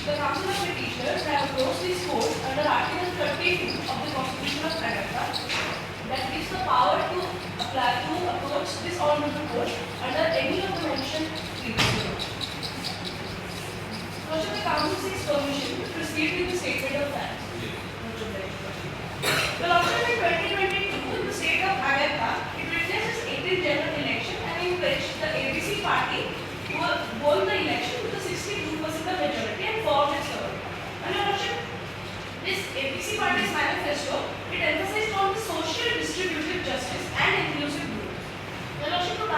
The Council of Petitioners have approached this court under Article 32 of the Constitution of Canada that gives the power to approach this honorable court under any of the mentioned grievances. First, the Council seeks permission to proceed with the statement of facts. The Lordship in 2022, in the state of Agartha, it witnessed its 18th general election and in which the ABC party won the election with a 62% majority and formed its government. And Your Lordship, this ABC party's manifesto, it emphasized on the social distributive justice and inclusive growth. Your Lordship, to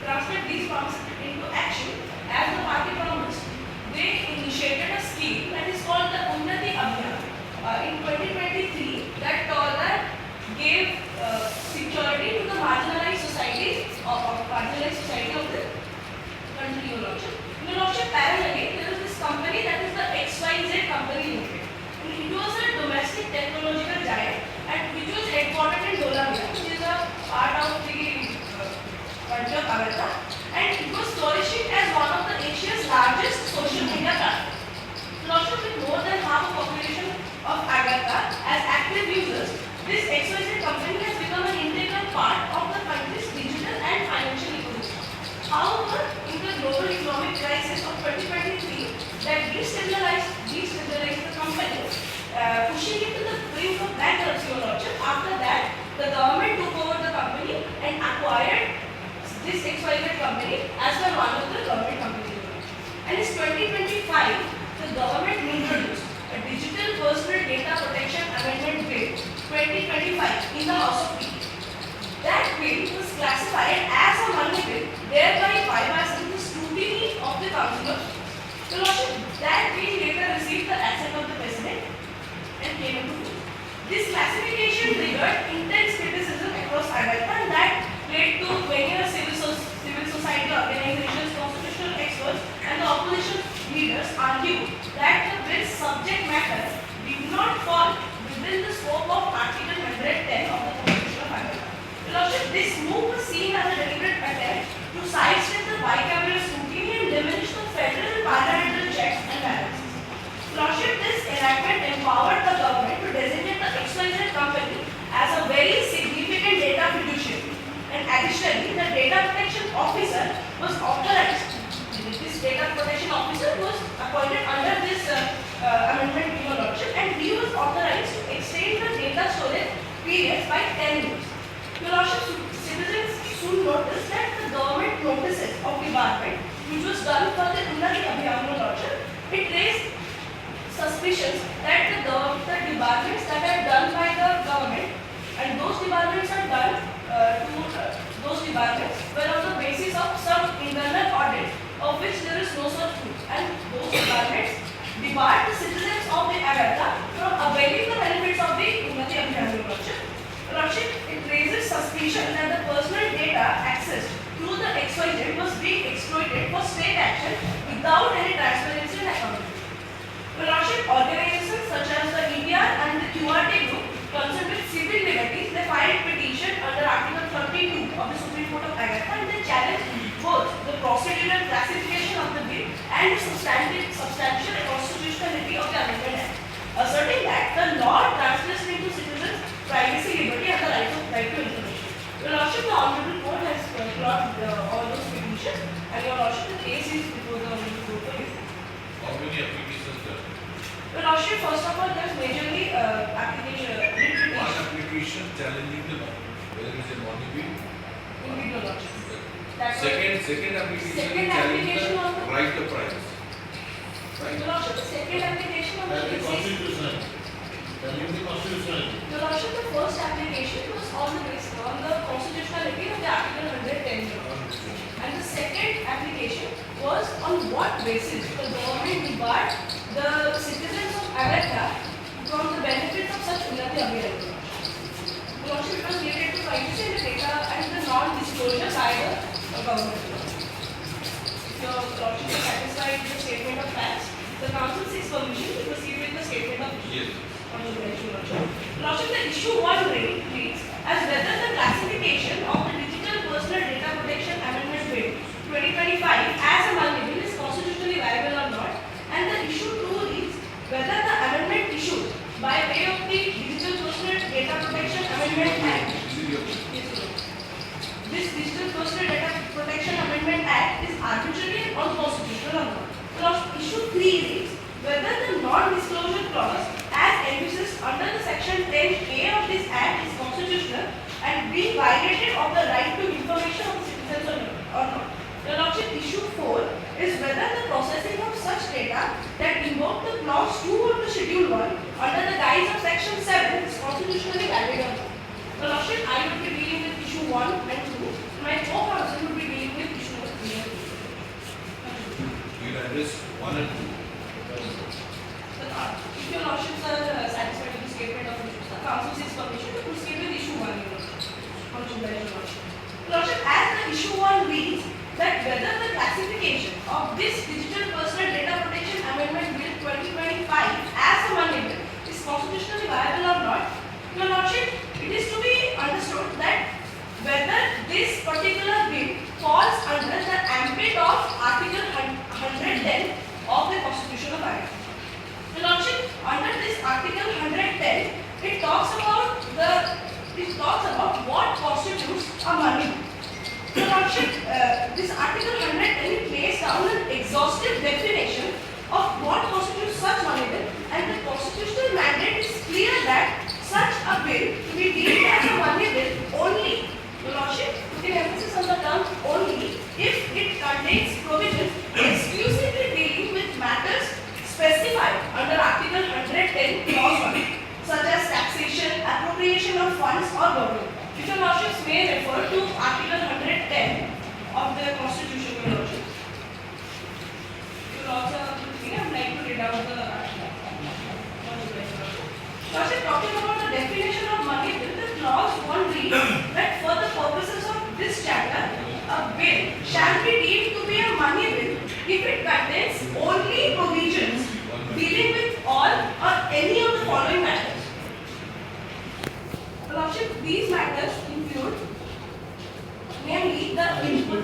translate these promises into action, as the party promised, they initiated a scheme that is called the Unnati Abhiyan in 2023 that gave security to the marginalized society of the country, Your Lordship. Your Lordship, parallelly, there is this company that is the XYZ company limited. And it was a domestic technological giant and which was headquartered in Dholavira, which is a part of the country of Agartha, and it was flourishing as one of the Asia's largest social media platforms. Lordship, with more than half the population of Agartha as active users, this XYZ company has become an integral part of the country's digital and financial ecosystem. However, in the global economic crisis of 2023 that destabilized the company, pushing it to the brink of bankruptcy, Your Lordship. After that, the government took over the company and acquired this XYZ company as one of the government companies. And in 2025, the government introduced a Digital Personal Data Protection Amendment Bill 2025 in the House of Peers. That bill was classified as a money bill, thereby bypassing the scrutiny of the Council of Your Lordship. That bill later received the assent of the President and came into force. This classification triggered intense criticism across Agartha, and that led to many civil society organizations, constitutional experts, and the opposition leaders argue that the bill's subject matter did not fall within the scope of Article 110 of the Constitution of Agartha. Your Lordship, this move was seen as a deliberate attempt to sidestep the bicameral scrutiny and diminish the federal parliamentary checks and balances. Your Lordship, this enactment empowered the government to designate the XYZ company as a very significant data fiduciary. And additionally, the data protection officer was authorized. This data protection officer was appointed under this amendment, Your Lordship, and he was authorized to extend the data storage periods by 10 years. Your Lordship, citizens soon noticed that the government notices of debarment, which was done for the Unnati Abhiyan, Your Lordship, it raised suspicions that the debarments that are done by the government, and those debarments are done those debarments were on the basis of some internal audit of which there is no such proof, and those debarments debarred the citizens of the Agartha from availing the benefits of the Unnati Abhiyan, Your Lordship. Your Lordship, it raises suspicion that the personal data accessed through the XYZ was being exploited for state action without any transparency and accountability. Your Lordship, organizations such as the India and the QRT group concerned with civil liberties, they filed petition under Article 32 of the Supreme Court of Agartha, and they challenged both the procedural classification of the bill and the substantial constitutionality of the Amendment Act, asserting that the law translates into citizens' privacy, liberty, and the right to information. Your Lordship, the Honorable Court has brought all those petitions, and Your Lordship, the case is before the Honorable Court for you. How many applications there? Your Lordship, first of all, there is majorly application. One application challenging the whether it is a money bill. Indeed, Your Lordship. Second application application challenging on the right of privacy. Right. Your Lordship, the second application on the That is basis. constitutional. That is the constitutional. Your Lordship, the first application was on the basis on the constitutionality of the Article 110. And the second application was on what basis the government debarred the citizens of Agartha from the benefits of such Unnati Abhiyan. Your Lordship, it was related to privacy and the data and the non-disclosure by the government. If Your Lordship is satisfied with the statement of facts, the Council seeks permission to proceed with the statement of Yes. Lordship, the issue one reads as whether the classification of the Digital Personal Data Protection Amendment Bill 2025 as a money bill is constitutionally viable or not, and the issue two 3 reads whether the non-disclosure clause as envisaged under the section 10A of this Act is constitutional and being violated of the right to information of the citizens or not. Your Lordship, issue 4 is whether the processing of such data that invoke the clause 2 of the schedule 1 under the guise of section 7 is constitutionally valid or not. Your Lordship, I would be dealing with issue 1 and 2. My co-counsel would be dealing with issue 3 and 4. You will address 1 and 2. If your Lordships are satisfied with the statement of issues, the council seeks permission to proceed with issue 1. Lordship, as the issue 1 reads that whether the classification of this Digital Personal Data Protection Amendment Bill 2025 as a money bill is constitutionally viable or not, your Lordship, it is to be understood that whether this particular bill falls under the ambit of Article 110 of the Constitution of India. Your Lordship, under this Article 110, it talks about what constitutes a money bill. Your Lordship, this Article 110 lays down an exhaustive definition of what constitutes such money bill, and the constitutional mandate is clear that such a bill to be deemed as a money bill only, Your Lordship, putting emphasis on the term only, if it contains provisions exclusively dealing with matters specified under Article 110 Clause 1, such as taxation, appropriation of funds or borrowing. If your Lordships may refer to Article 110 of the Constitution, Your Lordship. Your Lordship, I would like to read out the article. Lordship, talking about the definition of money bill, the clause 1 reads that for the purposes of this chapter, a bill shall be deemed to be a money bill if it contains only provisions dealing with all or any of the following matters. Lordship, these matters include, namely the input.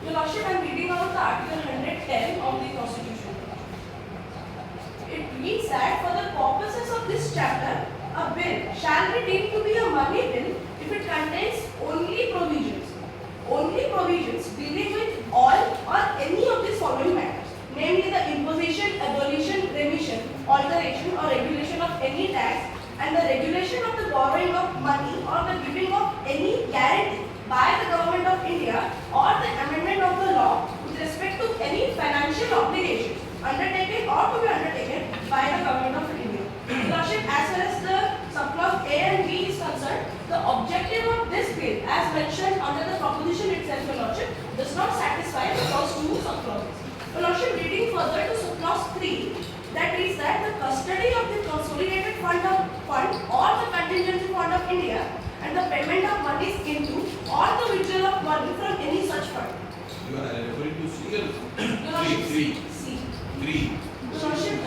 Your Lordship, I am reading out the Article 110 of the Constitution. It reads that for the purposes of this chapter, a bill shall be deemed to be a money bill if it contains only provisions dealing with all or any of these following matters, namely the imposition, abolition, remission, alteration or regulation of any tax, and the regulation of the borrowing of money or the giving of any guarantee by the Government of India or the amendment of the law with respect to any financial obligation undertaken or to be undertaken by the Government of India. Lordship, as far as the subclause A and B is concerned, the objective of this bill, as mentioned under the proposition itself, Your Lordship, does not satisfy the first two subclauses. Your Lordship, reading further to subclause 3, that is that the custody of the consolidated fund or the contingency fund of India and the payment of monies into or the withdrawal of money from any such fund. You are referring to C or Your Lordship, C. 3. Your Lordship,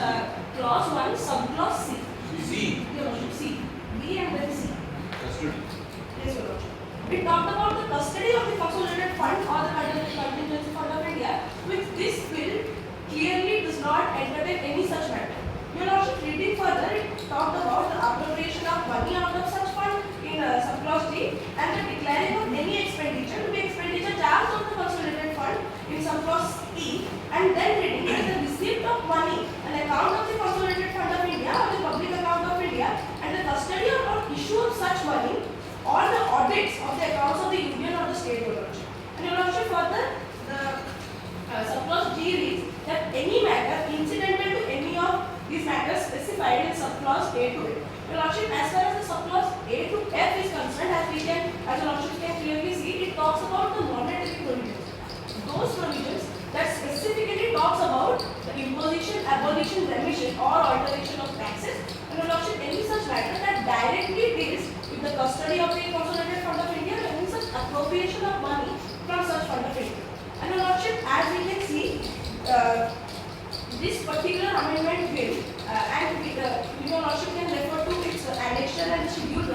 clause 1, subclause C. C. Your Lordship, C. B and then C. Custody. Yes, Your Lordship. We talked about the custody of the consolidated fund or the contingency fund of India, which this bill clearly does not entertain any such matter. Your Lordship, reading further, it talked about the appropriation of money out of such fund in subclause D and the declaring of any expenditure to be expenditure charged on the consolidated fund in subclause E, and then reading that the receipt of money, an account of the consolidated fund of India or the public account of India, and the custody or issue of such money or the audits of the accounts of the union or the state. Your Lordship. And Your Lordship, further, the subclause G reads that any matter incidental to any of these matters specified in subclause A to F. Your Lordship, as far as the subclause A to F is concerned, as Your Lordship can clearly see, it talks about the monetary provisions. Those provisions that specifically talks about the imposition, abolition, remission or alteration of taxes. And Your Lordship, any such matter that directly deals with the custody of the consolidated fund of India and any such appropriation of money from such fund of India. And Your Lordship, as we can see, this particular amendment bill, and Your Lordship can refer to its annexure and schedule 1.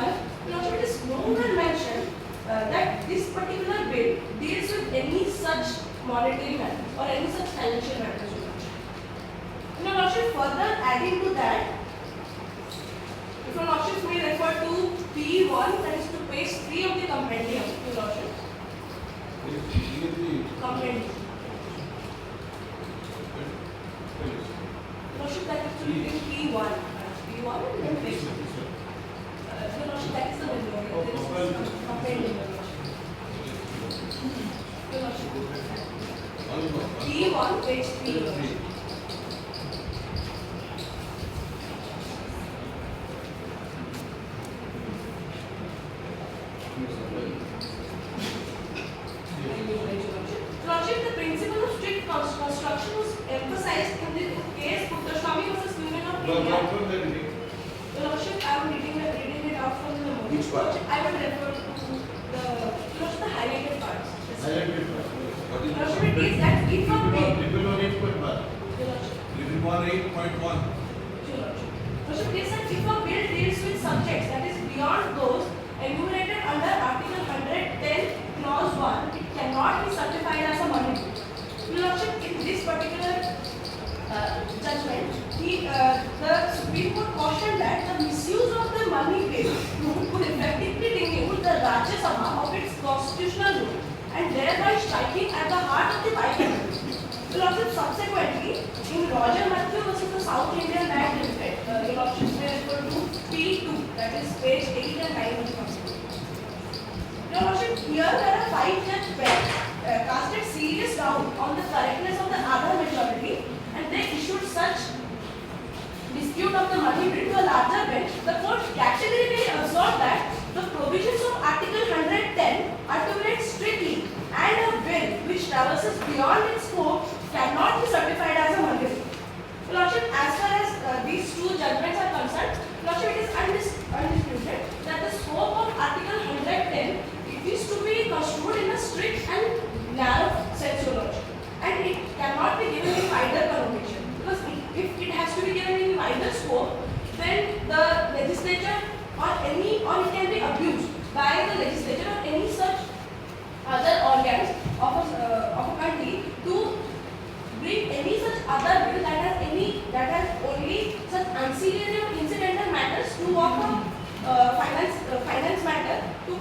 Your Lordship, it is nowhere mentioned that this particular bill deals with any such monetary matter or any such financial matters. And Your Lordship, further adding to that, if Your Lordship may refer to P1, that is to page 3 of the compendium, Your Lordship. Compendium. also written P1. P1 and then page 2. Your Lordship, that is the window. There is complaint in your Lordship. Your Lordship. P1, page 3, Your Lordship. Lordship, the principle of strict construction was emphasized in the case Puttashwami versus Union of India. Your Lordship, I am reading it out from the memo. Which part? I would refer to the highlighted parts. What is Lordship, it is that if a bill. Your Lordship. Living 1.8.1. Your Lordship. Lordship, it is that if a bill deals with subjects that is beyond those enumerated under Article 110 Clause 1, it cannot be certified as a money bill. Your Lordship, in this particular judgment, the Supreme Court cautioned that the misuse of the money bill would effectively remove the Rajya Sabha of its constitutional role and thereby striking at the heart of the parliament. Your Lordship, subsequently, in Roger Matthew versus the South Indian Bank Limited, Your Lordship may refer to P2, that is page 8 and 9 of the Constitution. Your Lordship, here there are 5-judge bench casted serious doubt on the correctness of the Aadhaar majority and they issued such dispute of the money bill to a larger bench. The court categorically observed that the provisions of Article 110 are to be read strictly and a bill which traverses beyond its scope cannot be certified as a money bill. Your Lordship, as far as these two judgments are concerned, Lordship, it is undisputed that the scope of Article 110 is to be construed in a strict and narrow sense, Your Lordship, and it cannot be given in wider connotation because if it has to be given in wider scope, then the legislature or it can be abused by the legislature or any such other organs of a country to bring any such other bill that has only such ancillary or incidental matters to of a finance matter to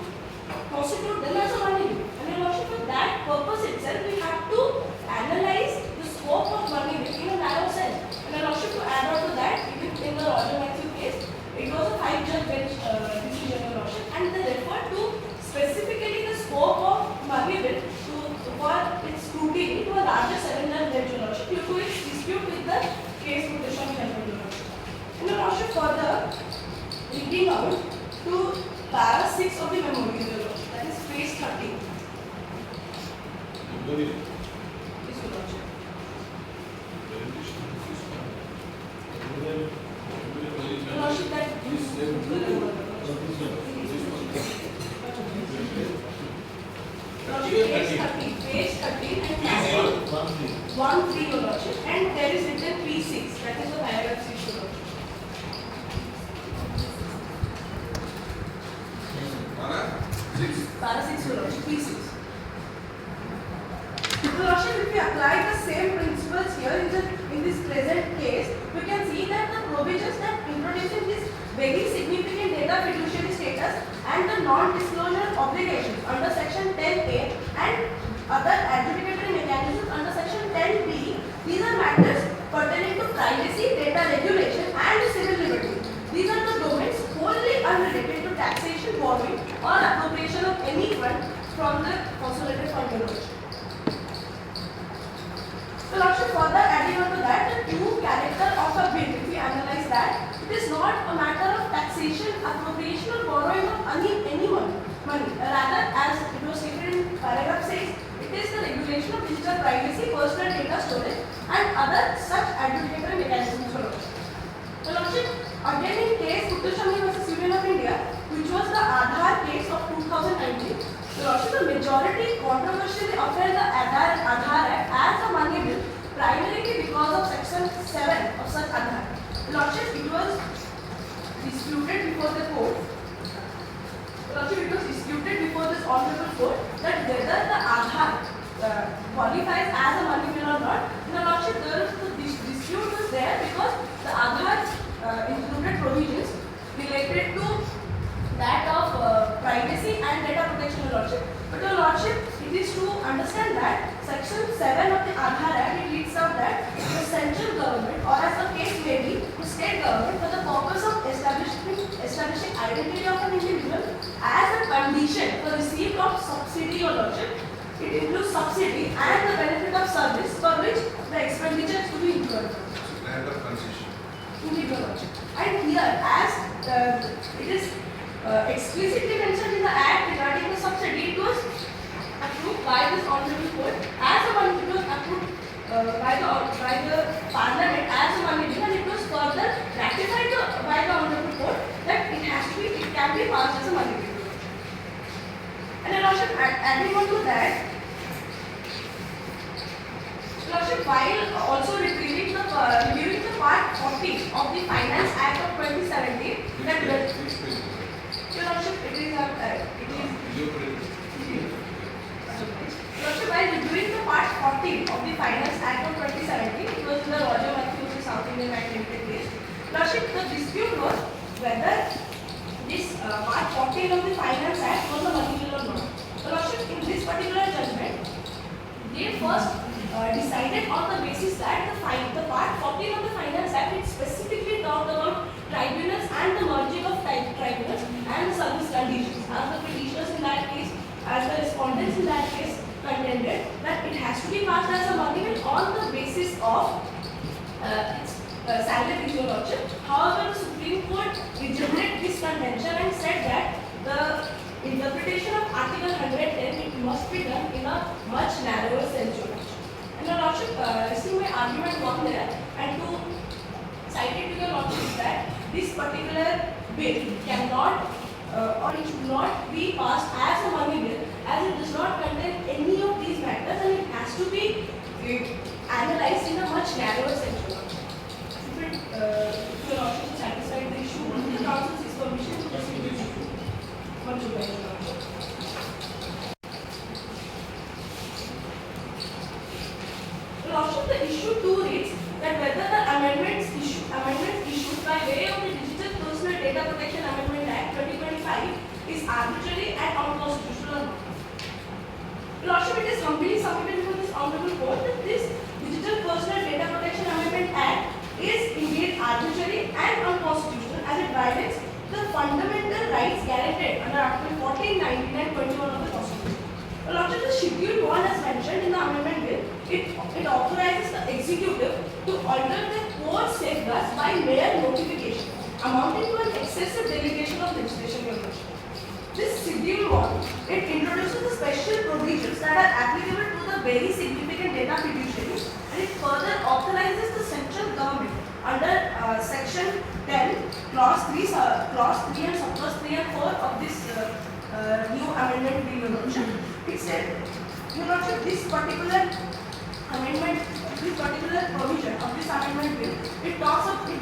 constitute them as a money bill. And Your Lordship, for that purpose itself, we have to analyze the scope of money bill in a narrow sense. And Your Lordship, to add on to that, even in the Roger Matthew case, it was a 5-judge bench decision, Your Lordship, and they referred to specifically the scope of money bill for its scrutiny to a larger 7-judge bench, Your Lordship, due to its dispute with the case Puttashwami, Your Lordship. And Your Lordship, further reading out to para 6 of the memorial, Your Lordship, that is page 30. Yes, Your Lordship. Your Lordship, that page 30 and 1-3, Your Lordship, and there is written P6, that is the paragraph 6, Your Lordship. Para 6, Your Lordship, P6. Your Lordship, if we apply the same principles here in this present case, we can see that the provisions that introducing this very significant data fiduciary status and the non-disclosure obligations under section 10A and other adjudicatory mechanisms under section 10B, these are matters pertaining to privacy, data regulation and civil liberty. These are the domains wholly unrelated to taxation, borrowing or appropriation of any fund from the consolidated fund. So Lordship, further adding on to that, the true character of a bill, if we analyze that, it is not a matter of taxation, appropriation or borrowing of any money. Rather, as it was stated in paragraph 6, it is the regulation of digital privacy, personal data storage and other such adjudicatory mechanisms. So Lordship, again in case Puttashwami versus Union of India, which was the Aadhaar case of 2019, so Lordship, the majority controversially upheld the Aadhaar Act as a money bill primarily because of section 7 of such Aadhaar. Lordship, it was disputed before the court. Lordship, it was disputed before this honorable court that whether the Aadhaar qualifies as a money bill or not. Lordship, the dispute was there because the Aadhaar included provisions related to that of privacy and data protection, Lordship. But Your Lordship, it is to understand that section 7 of the Aadhaar Act, it reads out that the central government or as the case may be, identity of an individual as a condition for receipt of subsidy, Your Lordship. It includes subsidy and the benefit of service for which the expenditure is to be incurred. So grant of concession. Indeed, Your Lordship. And here, as it is explicitly mentioned in the Act regarding the subsidy, it was approved by this Honorable Court as a money. It was approved by the Parliament as a money bill, and it was further ratified by the Honorable Court that it can be passed as a money bill. And Your Lordship, adding on to that, Your Lordship, while also reviewing the Part 40 of the Finance Act of 2017, that Your Lordship, it is Lordship, while reviewing the Part 40 of the Finance Act of 2017, it was in the Roger Matthews South Indian Act Limited case. Lordship, the dispute was whether this Part 14 of the Finance Act was a money bill or not. Lordship, in this particular judgment, they first decided on the basis that the Part 14 of the Finance Act, it specifically talked about tribunals and the merging of tribunals and the service conditions. As the petitioners in that case, as the respondents in that case, contended that it has to be passed as a money bill on the basis of its salary, Your Lordship. However, the Supreme Court rejected this contention and said that the interpretation of Article 110, it must be done in a much narrower sense, Your Lordship. And Your Lordship, listening my argument one there, and to cite it to Your Lordship that this particular bill cannot or it should not be passed as a money bill, as it does not contain any of these matters, and it has to be analyzed in a much narrower sense. If Your Lordship is satisfied the issue, the council seeks permission to proceed with the issue. Much obliged, Your Lordship. Your Lordship, the issue 2 reads that whether the amendments issued by way of the Digital Personal Data Protection Amendment Act 2025 is arbitrary and unconstitutional or not. Your Lordship, it is humbly submitted before this Honorable Court that this Digital Personal Data Protection Amendment Act is indeed arbitrary and unconstitutional as it violates the fundamental rights guaranteed under Article 14, 19 and 21 of the Constitution. Your Lordship, the Schedule 1 as mentioned in the amendment bill, it authorizes the executive to alter the core safeguards by mere notification, amounting to an excessive delegation of legislation, Your Lordship. This Schedule 1, it introduces the special provisions that are applicable to the very significant data fiduciaries, and it further authorizes the central government under Section 10, Clause 3 and Subclause 3 and 4 of this new amendment bill, Your Lordship. It said, Your Lordship, this particular provision of this amendment bill, it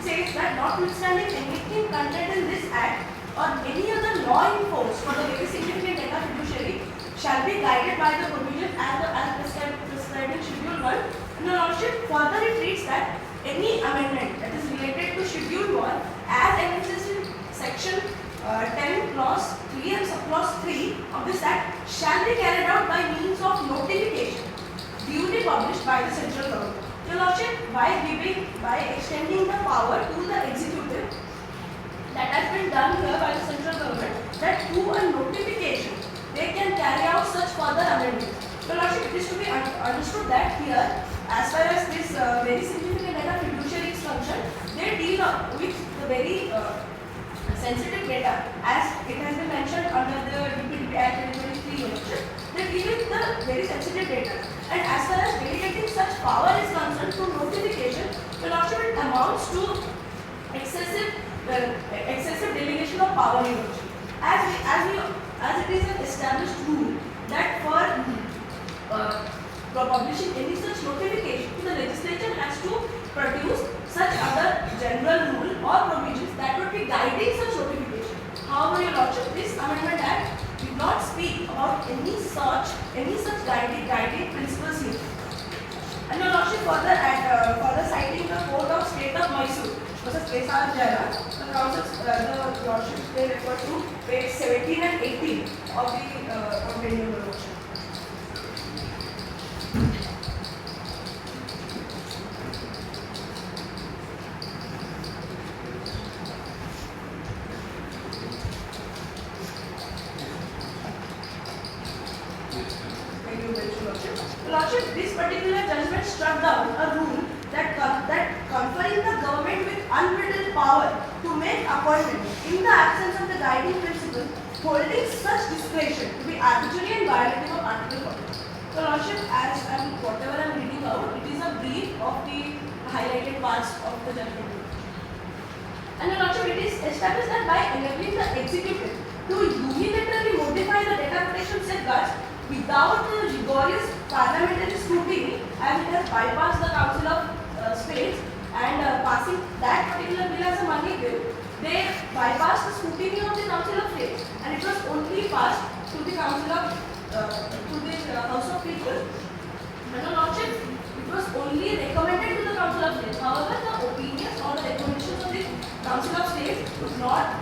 says that notwithstanding anything contained in this act or any other law in force for the very significant data fiduciary shall be guided by the provision as prescribed in Schedule 1. And Your Lordship, further it reads that any amendment that is related to Schedule 1 as envisaged in Section 10 Clause 3 and Subclause 3 of this Act shall be carried out by means of notification duly published by the central government. Your Lordship, by extending the power to the executive, that has been done here by the central government, that through a notification they can carry out such further amendments. Your Lordship, it is to be understood that here, as far as this very significant data fiduciary is concerned, they deal with the very sensitive data, as it has been mentioned under the DPDP Act 2023, Your Lordship. They deal with the very sensitive data, and as far as delegating such power is concerned through notification, Your Lordship, it amounts to excessive delegation of power, Your Lordship. As it is an established rule that for publishing any such notification, the legislature has to produce such other general rule or provisions that would be guiding such notification. However, Your Lordship, this Amendment Act did not speak about any such guiding principles here. And Your Lordship, further citing the Court of State of Mysore versus Kesar Jara, the Lordship, they refer to page 17 and 18 of the compendium, Your Lordship. Lordship, this particular judgment struck down a rule that conferring the government with unbridled power to make appointments in the absence of the guiding principle, holding such discretion to be arbitrary and violative of Article 40. So Lordship, as whatever I am reading out, it is a brief of the highlighted parts of the judgment. And Lordship, it is established that by enabling the executive to unilaterally modify the data protection safeguards without the rigorous parliamentary scrutiny, as it has bypassed the Council of States and passing that particular bill as a money bill, they bypassed the scrutiny of the Council of States, and it was only passed to the Council of to the House of People. And Lordship, it was only recommended to the Council of States. However, the opinions or the recommendations of the Council of States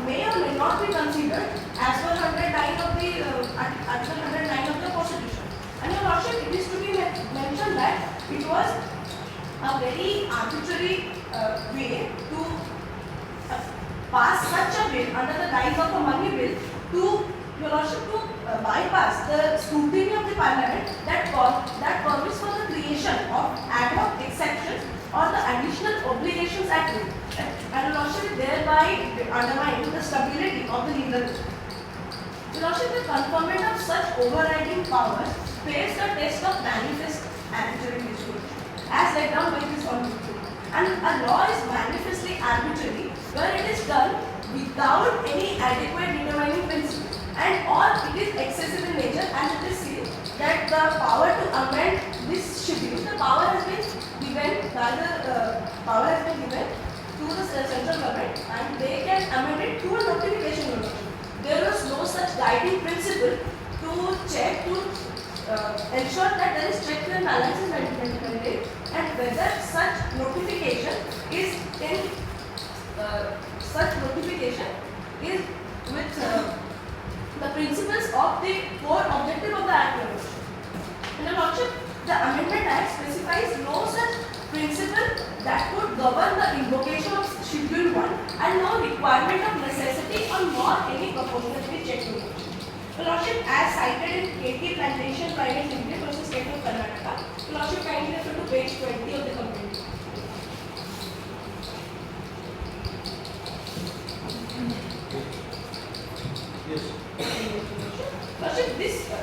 may or may not be considered as per 109 of the Article 109 of the Constitution. And Your Lordship, it is to be mentioned that it was a very arbitrary way to pass such a bill under the guise of a money bill to, Your Lordship, to bypass the scrutiny of the Parliament that permits for the creation of ad hoc exceptions or the additional obligations at will, and Your Lordship, thereby undermining the stability of the legal system. Your Lordship, the conferment of such overriding powers fails the test of manifest arbitrary discrimination, as laid down by this honorable. And a law is manifestly arbitrary where it is done without any adequate determining principle, and or it is excessive in nature, as it is seen that the power to amend this schedule, the power has been given to the central government, and they can amend it through a notification. There was no such guiding principle to check, to ensure that there is check and balances maintained, and whether such notification is with the principles of the core objective of the Act. In the Lordship, the Amendment Act specifies no such principle that could govern the invocation of Schedule 1, and no requirement of necessity or nor any proportionality check. The Lordship, as cited in KT Plantation Private Limited versus State of Karnataka, the Lordship kindly refer to page 20 of the complaint. Yes. Lordship,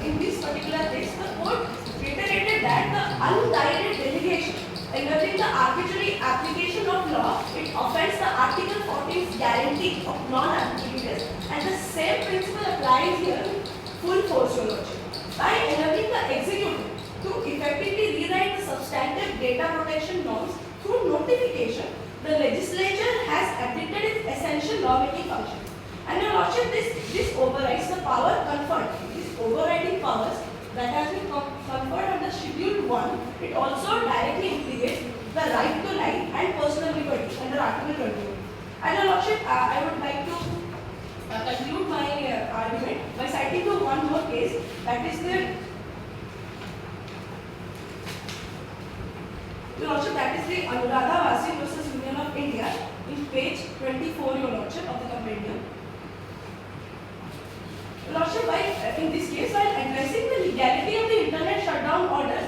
in this particular case, the court reiterated that the unguided delegation enabling the arbitrary application of law, it offends the Article 14's guarantee of non-arbitrariness, and the same principle applies here with full force, Your Lordship. By enabling the executive to effectively rewrite the substantive data protection norms through notification, the legislature has abdicated its essential lawmaking function. And Your Lordship, this overrides the power conferred. These overriding powers that has been conferred under Schedule 1, it also directly implicates the right to life and personal liberty under Article 21. And Your Lordship, I would like to conclude my argument by citing to one more case, that is the Your Lordship, that is the Anuradha Vasi versus Union of India in page 24, Your Lordship, of the compendium. Your Lordship, in this case, while addressing the legality of the internet shutdown orders,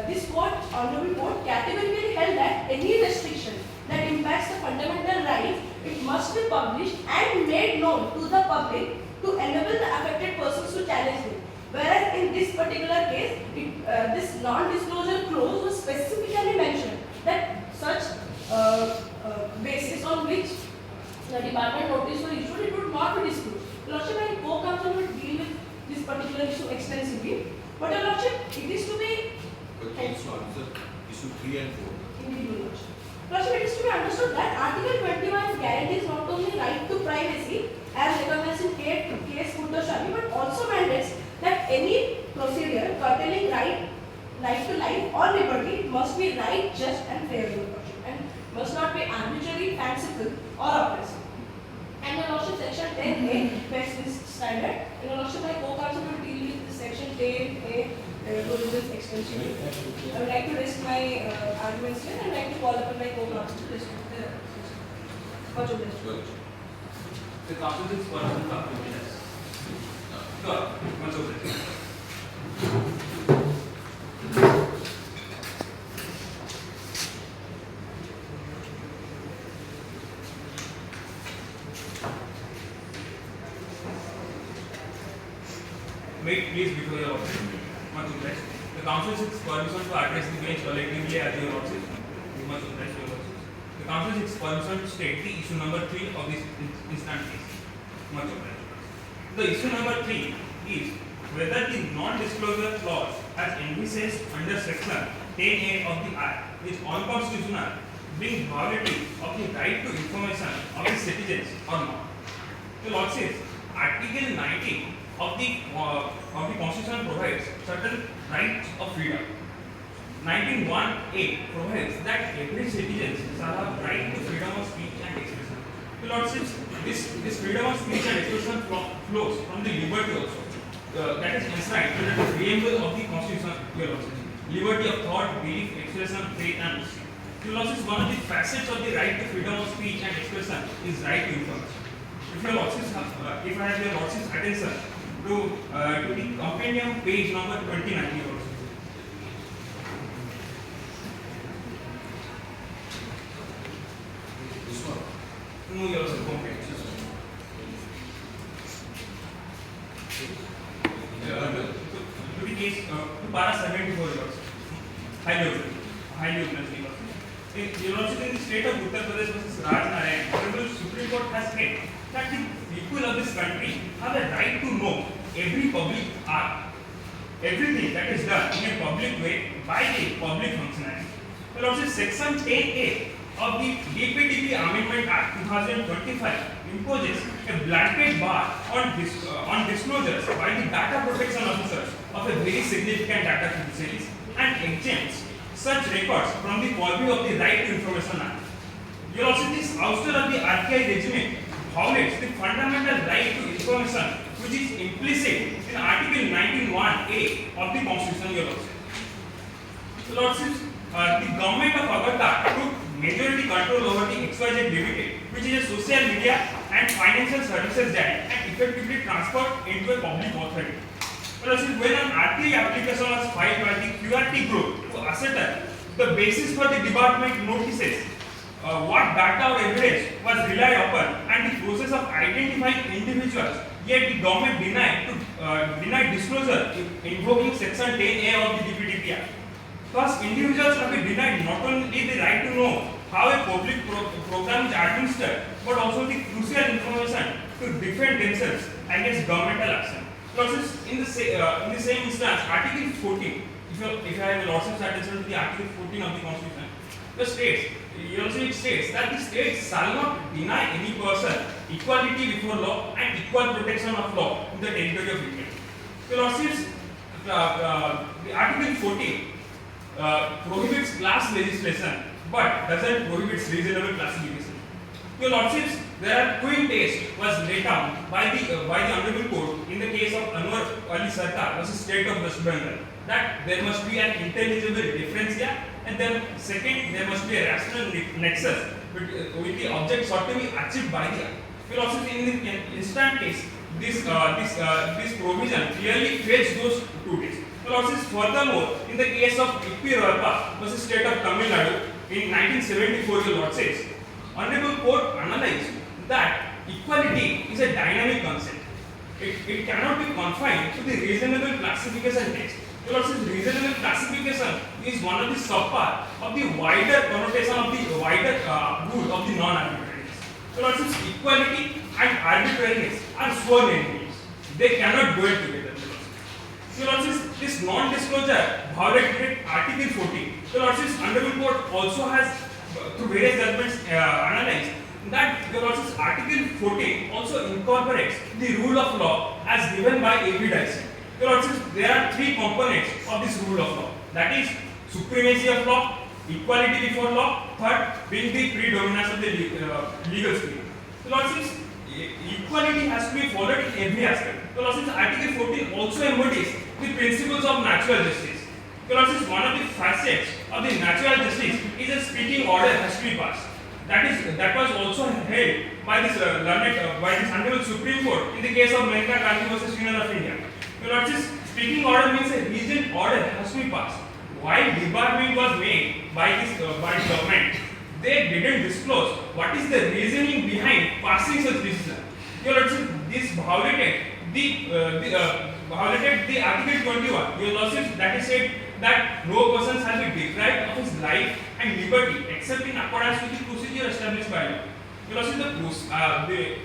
this court, honorable court, categorically held that any restriction that impacts the fundamental rights, it must be published and made known to the public to enable the affected persons to challenge it. Whereas in this particular case, this non-disclosure clause was specifically mentioned that such basis on which the department notice was issued, it would not be disclosed. Lordship, my co-counsel will deal with this particular issue extensively. But Your Lordship, it is to be issue 3 and 4. Individual Lordship. Lordship, it is to be understood that Article 21 guarantees not only right to privacy as recognized in case Kuttashami, but also mandates that any procedure curtailing right to life or liberty must be right, just and fair, Your Lordship, and must not be arbitrary, fanciful or oppressive. And Your Lordship, Section 10A best this standard. And Your Lordship, my co-counsel will deal with this Section 10A this extension. I would like to rest my arguments here and like to call upon my co-counsel to discuss the much of this. The counsel is person of opinions. Sure, much of it. wait please before your lordship. Much obliged. The council seeks permission to address the bench collectively as your lordship. Much obliged, your lordship. The council seeks permission to state the issue number 3 of this instant case. Much obliged. The issue number 3 is whether the non-disclosure clause as envisaged under section 10A of the Act is unconstitutional, being violative of the right to information of the citizens or not. The lordship, Article 19 of the Constitution provides certain rights of freedom. 19(1)(a) provides that every citizen shall have right to freedom of speech and expression. The lordship, this freedom of speech and expression flows from the liberty also. That is enshrined under the preamble of the Constitution, your lordship. Liberty of thought, belief, expression, faith and worship. Your lordship, one of the facets of the right to freedom of speech and expression is right to information. If your lordship, if I have your lordship's attention to the compendium page number 29, your lordship. This one. No, your lordship, compendium. Yeah, I will. To the case, to para 74, your lordship. Highly obliged, your lordship. Your lordship, in the state of Uttar Pradesh versus Raj Narayan, Honorable Supreme Court has said that the people of this country have a right to know every public act, everything that is done in a public way by the public functionaries. Your lordship, section 10A of the DPTP Amendment Act 2025 imposes a blanket bar on disclosures by the data protection officers of a very significant data fiduciaries and exempts such records from the purview of the Right to Information Act. Your lordship, this ouster of the RTI regime violates the fundamental right to information which is implicit in Article 19(1)(a) of the Constitution, your lordship. Your lordship, the government of Agartala took majority control over the XYZ Limited, which is a social media and financial services giant, and effectively transferred into a public authority. Your lordship, when an RTI application was filed by the QRT group to ascertain the basis for the debarment notices, what data or evidence was relied upon, and the process of identifying individuals, yet the government denied disclosure invoking section 10A of the DPTP Act. Thus, individuals have been denied not only the right to know how a public program is administered, but also the crucial information to defend themselves against governmental action. Lordship, in the same instance, Article 14, if I have a lordship's attention to the Article 14 of the Constitution, it states that the state shall not deny any person equality before law and equal protection of law in the territory of India. The lordships, the Article 14 prohibits class legislation, but doesn't prohibit reasonable classification. Your lordships, their twin test was laid down by the Honorable Court in the case of Anwar Ali Sarkar versus State of West Bengal, that there must be an intelligible difference here, and then second, there must be a rational nexus with the object sought to be achieved by the act. Your lordships, in the instant case, this provision clearly fails those two tests. Your lordships, furthermore, in the case of Ippi Royappa versus State of Tamil Nadu in 1974, your lordships, Honorable Court analyzed that equality is a dynamic concept. It cannot be confined to the reasonable classification text. Your lordships, reasonable classification is one of the subpart of the wider connotation of the wider good of the non-arbitrariness. Your lordships, equality and arbitrariness are sworn enemies. They cannot go together. Your lordships, this non-disclosure violated Article 14. Your lordships, Honorable Court also has, through various judgments, analyzed that your lordships, Article 14 also incorporates the rule of law as given by A.B. Dyson. Your lordships, there are three components of this rule of law. That is supremacy of law, equality before law, third being the predominance of the legal scheme. Your lordships, equality has to be followed in every aspect. Your lordships, Article 14 also embodies the principles of natural justice. Your lordships, one of the facets of the natural justice is a speaking order has to be passed. That was also held by this Honorable Supreme Court in the case of Maneka Gandhi versus Union of India. Your lordships, speaking order means a reasoned order has to be passed. While debarment was made by the government, they didn't disclose what is the reasoning behind passing such decision. Your lordships, this violated the violated the Article 21. Your lordship, that is said that no person shall be deprived of his life and liberty except in accordance with the procedure established by law. Your lordship,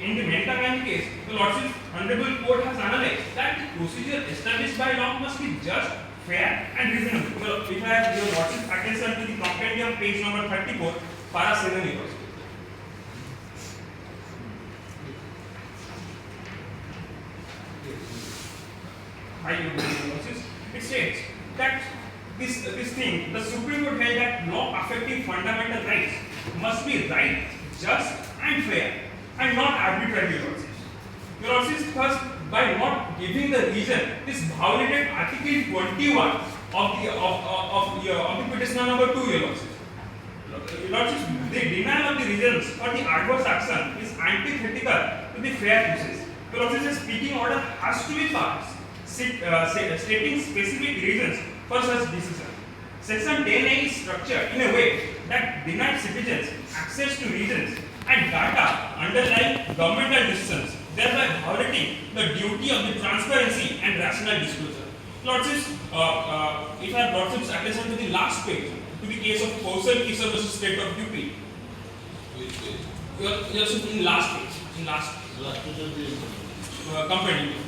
in the Mentakani case, the lordship honorable court has analyzed that the procedure established by law must be just, fair and reasonable. If I have your lordship attention to the compendium page number 34, para 7 equals. It states that this thing, the Supreme Court held that law affecting fundamental rights must be right, just and fair and not arbitrary. Your lordship, first, by not giving the reason, this violated Article 21 of the petitioner number 2. Your lordship, the denial of the reasons for the adverse action is antithetical to the fair process. Your lordship, the speaking order has to be passed, stating specific reasons for such decision. Section 10A is structured in a way that denies citizens access to reasons and data underlying governmental decisions, thereby violating the duty of the transparency and rational disclosure. Lordships, if I have lordship's attention to the last page, to the case of Kausal Kishore versus State of UP. Which page? Lordship, in last page, compendium.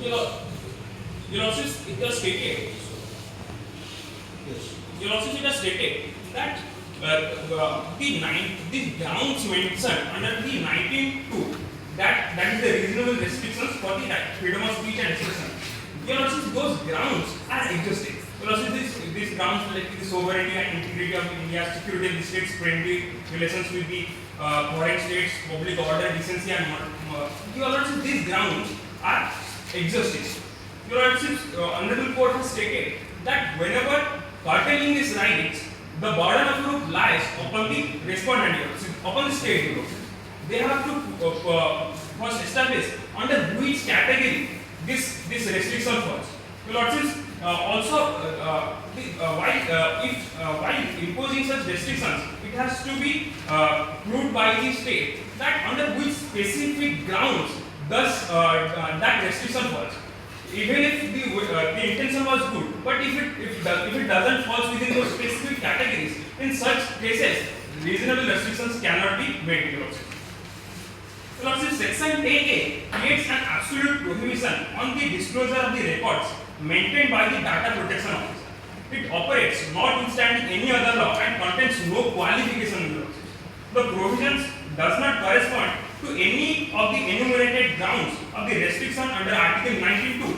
Your lordship, it was stated. Yes. Your lordship, it has stated that the grounds mentioned under the 19(2), that is the reasonable restrictions for the freedom of speech and expression. Your lordship, those grounds are existing. Your lordship, these grounds like the sovereignty and integrity of India, security of the states, friendly relations with the foreign states, public order, decency and your lordship, these grounds are existing. Your lordship, honorable court has stated that whenever curtailing these rights, the burden of proof lies upon the respondent, upon the state. They have to first establish under which category this restriction falls. Your lordship, also while imposing such restrictions, it has to be proved by the state that under which specific grounds thus that restriction falls. Even if the intention was good, but if it doesn't fall within those specific categories, in such cases, reasonable restrictions cannot be made. Section 10A creates an absolute prohibition on the disclosure of the records maintained by the data protection officer. It operates notwithstanding any other law and contains no qualification. The provisions does not correspond to any of the enumerated grounds of the restriction under Article 19(2).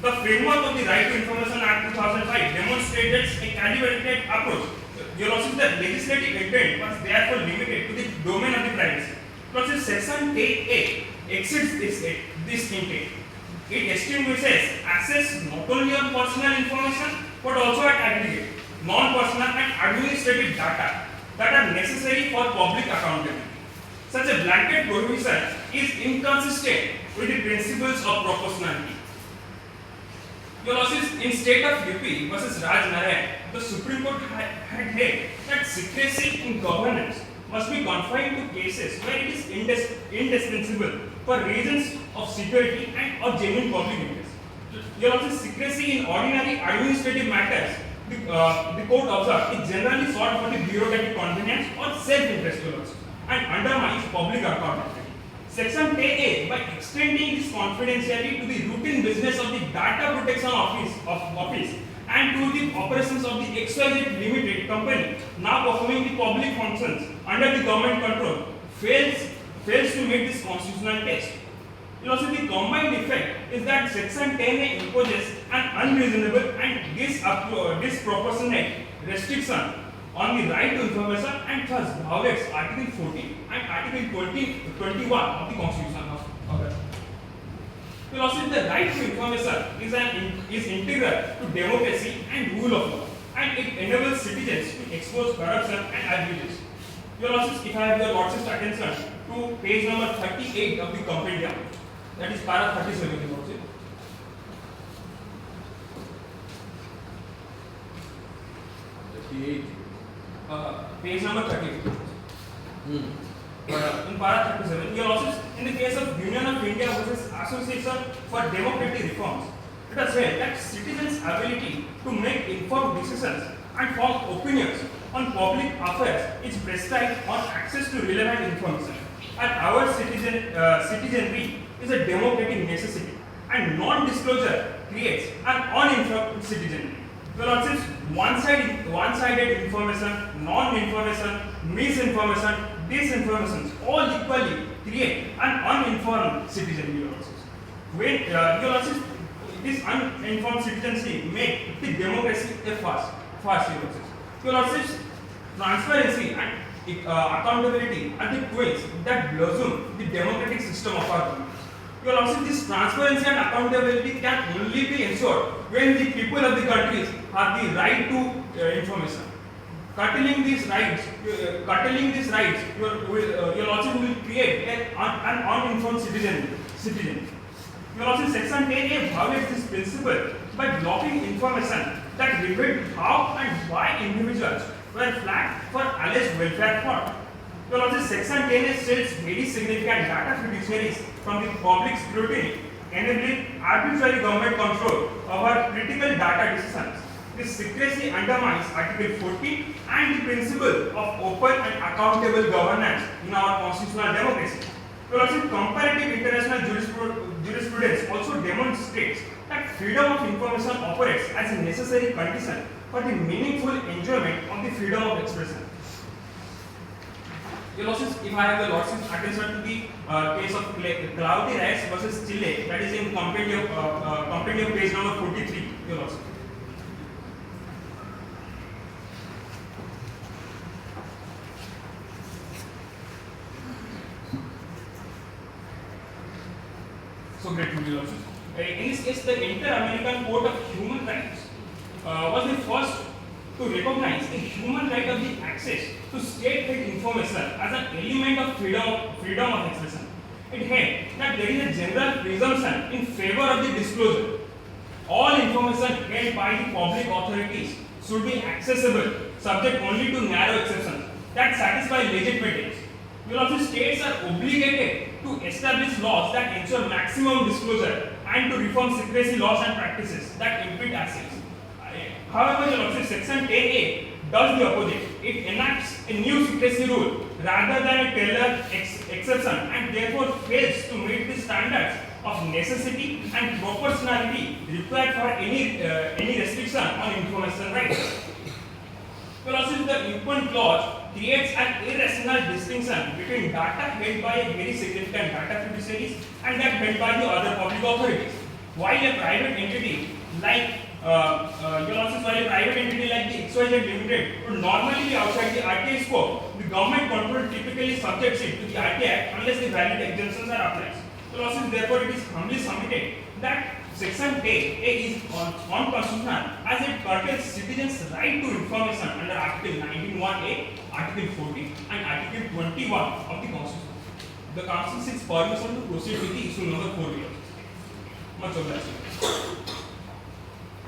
The framework of the Right to Information Act 2005 demonstrates a calibrated approach. Your lordship, the legislative intent was therefore limited to the domain of the privacy. Lordship, Section 8A exceeds this intent. It extinguishes access not only on personal information but also at aggregate, non-personal and administrative data that are necessary for public accountability. Such a blanket prohibition is inconsistent with the principles of proportionality. Your lordship, in State of UP versus Raj Narayan, the Supreme Court had held that secrecy in governance must be confined to cases where it is indispensable for reasons of security and of genuine public interest. Your lordship, secrecy in ordinary administrative matters, the court observed, is generally sought for the bureaucratic convenience or self-interest, your lordship, and undermines public accountability. Section 10A, by extending this confidentiality to the routine business of the data protection office and to the operations of the XYZ Limited company now performing the public functions under the government control, fails to meet this constitutional test. Also, the combined effect is that Section 10A imposes an unreasonable and disproportionate restriction on the right to information and thus violates Article 14 and Article 21 of the Constitution of India. Also, the right to information is integral to democracy and rule of law, and it enables citizens to expose corruption and abuses. Your lordship, if I have your lordship's attention to page number 38 of the compendium, that is para 37, your lordship. Page number 38. in para 37, your losses in the case of Union of India versus Association for Democratic Reforms, it was said that citizens' ability to make informed decisions and form opinions on public affairs is prescribed on access to relevant information. And our citizenry is a democratic necessity, and non-disclosure creates an uninformed citizenry. Your lordships, one-sided information, non-information, misinformation, disinformation, all equally create an uninformed citizenry. Your lordships, when your lordships, this uninformed citizenry make the democracy a farce. Your lordships. Your lordships, transparency and accountability are the twins that blossom the democratic system of our country. Your lordship, this transparency and accountability can only be ensured when the people of the countries have the right to information. Curtailing these rights, your lordship will create an uninformed citizen. Your lordship, Section 10A violates this principle by blocking information that revealed how and why individuals were flagged for alleged welfare fraud. Your lordship, Section 10A shields very significant data fiduciaries from the public scrutiny, enabling arbitrary government control over critical data decisions. This secrecy undermines Article 14 and the principle of open and accountable governance in our constitutional democracy. Your lordship, comparative international jurisprudence also demonstrates that freedom of information operates as a necessary condition for the meaningful enjoyment of the freedom of expression. Your lordships, if I have the lordship's attention to the case of Cloudy Rights versus Chile, that is in compendium page number 43, your lordship. So grateful, your lordship. In this case, the Inter-American Court of Human Rights was the first to recognize the human right of the access to state-led information as an element of freedom of expression. It held that there is a general presumption in favor of the disclosure. All information held by the public authorities should be accessible, subject only to narrow exceptions that satisfy legitimate aims. Your lordship, states are obligated to establish laws that ensure maximum disclosure and to reform secrecy laws and practices that impede access. However, your lordship, Section 10A does the opposite. It enacts a new secrecy rule rather than a tailored exception, and therefore fails to meet the standards of necessity and proportionality required for any restriction on information rights. Your lordship, the impound clause creates an irrational distinction between data held by a very significant data fiduciaries and that held by the other public authorities. While a private entity like your lordship, while a private entity like the XYZ Limited would normally be outside the RTA scope, the government control typically subjects it to the RTA Act unless the valid exemptions are applied. Your lordship, therefore, it is humbly submitted that Section 10A is unconstitutional as it curtails citizens' right to information under Article 19(1)A, Article 14, and Article 21 of the Constitution. The Council seeks permission to proceed with the issue number 4. Much obliged.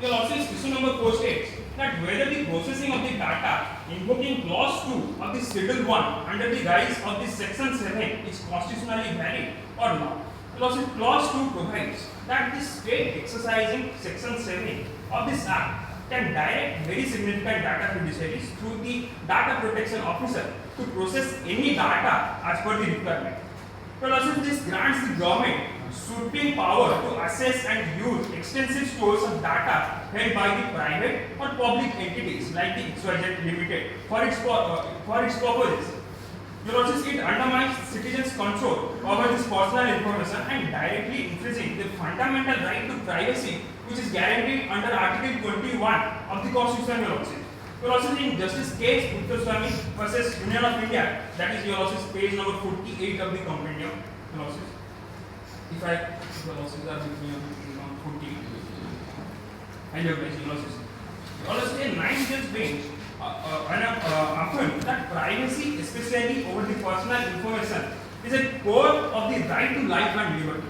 Your lordship, issue number 4 states that whether the processing of the data invoking clause 2 of the Schedule 1 under the guise of the Section 7 is constitutionally valid or not. Your lordship, clause 2 provides that the state exercising Section 7 of this Act can direct very significant data fiduciaries through the data protection officer to process any data as per the requirement. Your lordship, this grants the government sweeping power to assess and use extensive stores of data held by the private or public entities like the XYZ Limited for its purposes. Your lordship, it undermines citizens' control over this personal information and directly infringing the fundamental right to privacy which is guaranteed under Article 21 of the Constitution. Your lordship. Your lordship, in Justice K. Swami versus Union of India, that is your lordship, page number 48 of the compendium. Your lordship. If the losses are with me on 14. And your lordship. Your lordship, a 9-judge bench affirmed that privacy, especially over the personal information, is a core of the right to life and liberty.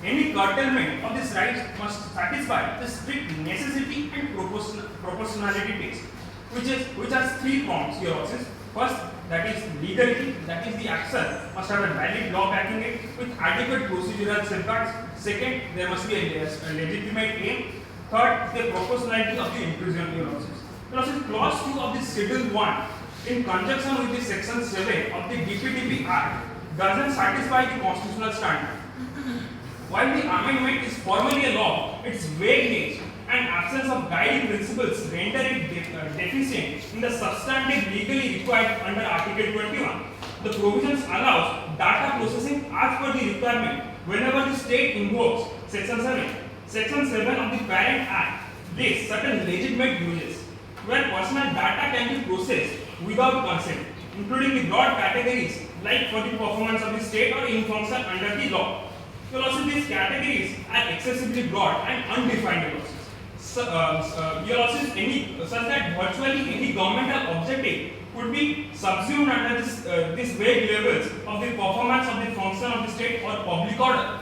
Any curtailment of this right must satisfy the strict necessity and proportionality test. which has three prongs here also. First, that is legality, that is the action must have a valid law backing it with adequate procedural safeguards. Second, there must be a legitimate aim. Third, the proportionality of the intrusion here also. Clause 2 of the Schedule 1 in conjunction with the Section 7 of the DPDP Act doesn't satisfy the constitutional standard. While the amendment is formally a law, its vagueness and absence of guiding principles render it deficient in the substantive legally required under Article 21. The provisions allows data processing as per the requirement whenever the state invokes Section 7. Section 7 of the Parent Act lists certain legitimate uses where personal data can be processed without consent, including the broad categories like for the performance of the state or in function under the law. Also, these categories are excessively broad and undefined. Such that virtually any governmental objective could be subsumed under this vague levels of the performance of the function of the state or public order.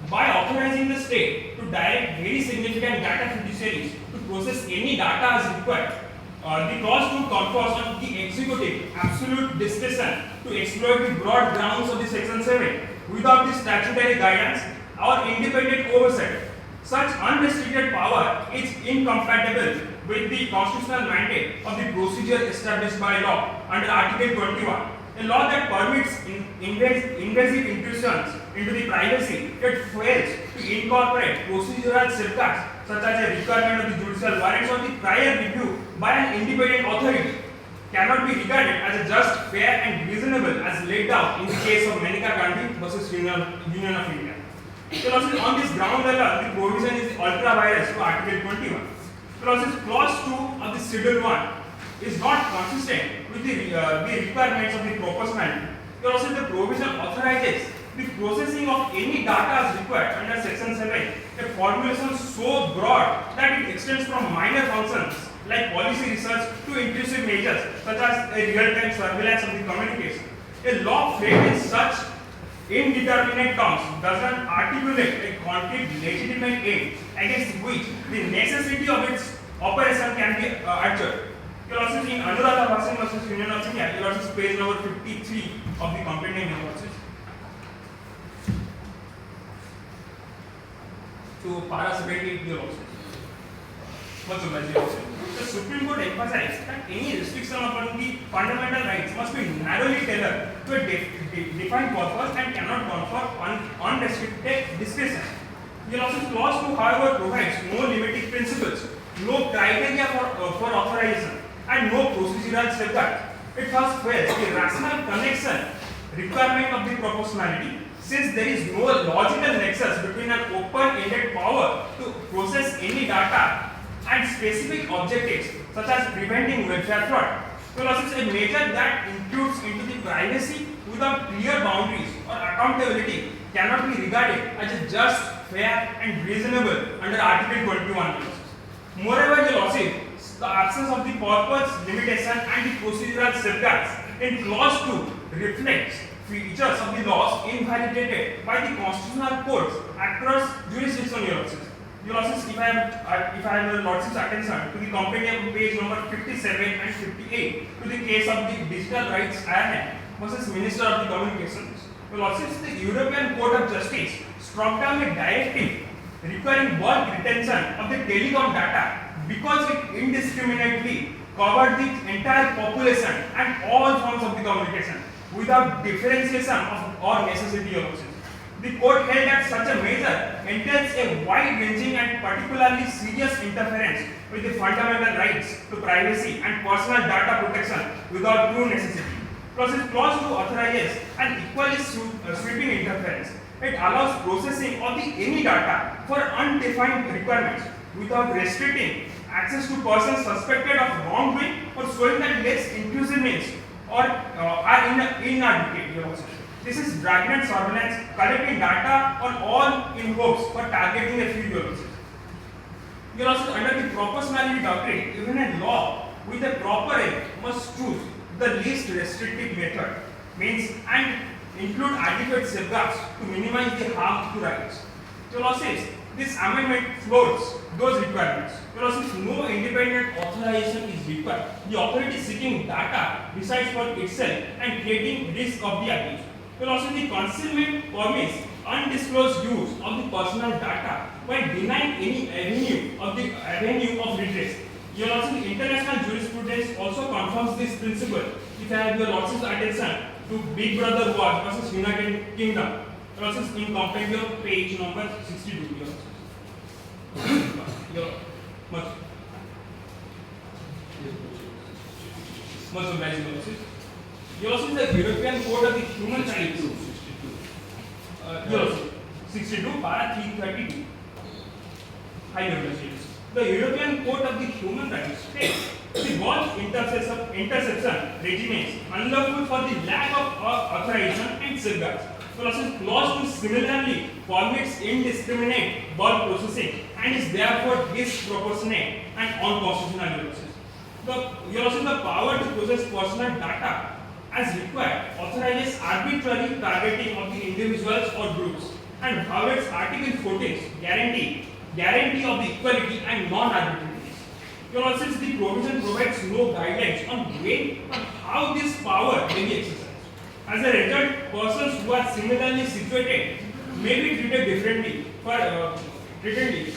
By authorizing the state to direct very significant data fiduciaries to process any data as required, the clause 2 confers on the executive absolute discretion to exploit the broad grounds of the Section 7 without the statutory guidance or independent oversight. Such unrestricted power is incompatible with the constitutional mandate of the procedure established by law under Article 21. A law that permits invasive intrusions into the privacy yet fails to incorporate procedural safeguards such as a requirement of the judicial warrants or the prior review by an independent authority cannot be regarded as a just, fair and reasonable as laid down in the case of Maneka Gandhi versus Union of India. On this ground level, the provision is ultra-virus to Article 21. Clause 2 of the Schedule 1 is not consistent with the requirements of the proportionality. The provision authorizes the processing of any data as required under Section 7, a formulation so broad that it extends from minor functions like policy research to intrusive measures such as a real-time surveillance of the communication. A law framed in such indeterminate terms does not articulate a concrete legitimate aim against which the necessity of its operation can be adjured. You will also see in Anuradha Bhasan versus Union of India, you will also see page number 53 of the companion analysis. So, para 78 you will also. The Supreme Court emphasized that any restriction upon the fundamental rights must be narrowly tailored to a defined purpose and cannot confer unrestricted discretion. The clause 2, however, provides no limiting principles, no criteria for authorization, and no procedural safeguard. It thus fails the rational connection requirement of the proportionality, since there is no logical nexus between an open-ended power to process any data and specific objectives such as preventing welfare fraud. A measure that intrudes into the privacy without clear boundaries or accountability cannot be regarded as a just, fair and reasonable under Article 21. Moreover, the absence of the purpose, limitation and the procedural safeguards in clause 2 reflects features of the laws invalidated by the constitutional courts across jurisdiction. You will also see if I have the Lordship's attention to the compendium page number 57 and 58 to the case of the Digital Rights Ireland versus Minister of the Communications. You will also see the European Court of Justice struck down a directive requiring bulk retention of the telecom data because it indiscriminately covered the entire population and all forms of the communication without differentiation or necessity of access. The court held that such a measure entails a wide-ranging and particularly serious interference with the fundamental rights to privacy and personal data protection without true necessity. Clause 2 authorizes an equally sweeping interference. It allows processing of any data for undefined requirements without restricting access to persons suspected of wrongdoing or showing that less intrusive means or are inadequate. This is dragnet surveillance, collecting data on all in hopes for targeting a few purposes. Under the proportionality doctrine, even a law with a proper aim must choose the least restrictive method, and include adequate safeguards to minimize the harm to rights. This amendment floats those requirements. Since no independent authorization is required, the authority seeking data decides for itself and creating risk of the abuse. The concealment permits undisclosed use of the personal data while denying any avenue of redress. Your Lordship, international jurisprudence also confirms this principle. If I have your Lordship's attention to Big Brother Watch versus United Kingdom, Your Lordship, in compendium page number 62. Your much obliged, Your Lordship. Your Lordship, the European Court of the Human Rights. 62. Your Lordship, 62 para 332. High level. The European Court of the Human Rights states the Walsh interception regime unlawful for the lack of authorization and safeguards. Clause 2 similarly permits indiscriminate bulk processing and is therefore disproportionate and unconstitutional. The power to process personal data as required authorizes arbitrary targeting of the individuals or groups and violates Article 14's guarantee of the equality and non-arbitrariness. Since the provision provides no guidelines on how this power may be exercised. As a result, persons who are similarly situated may be treated differently, but it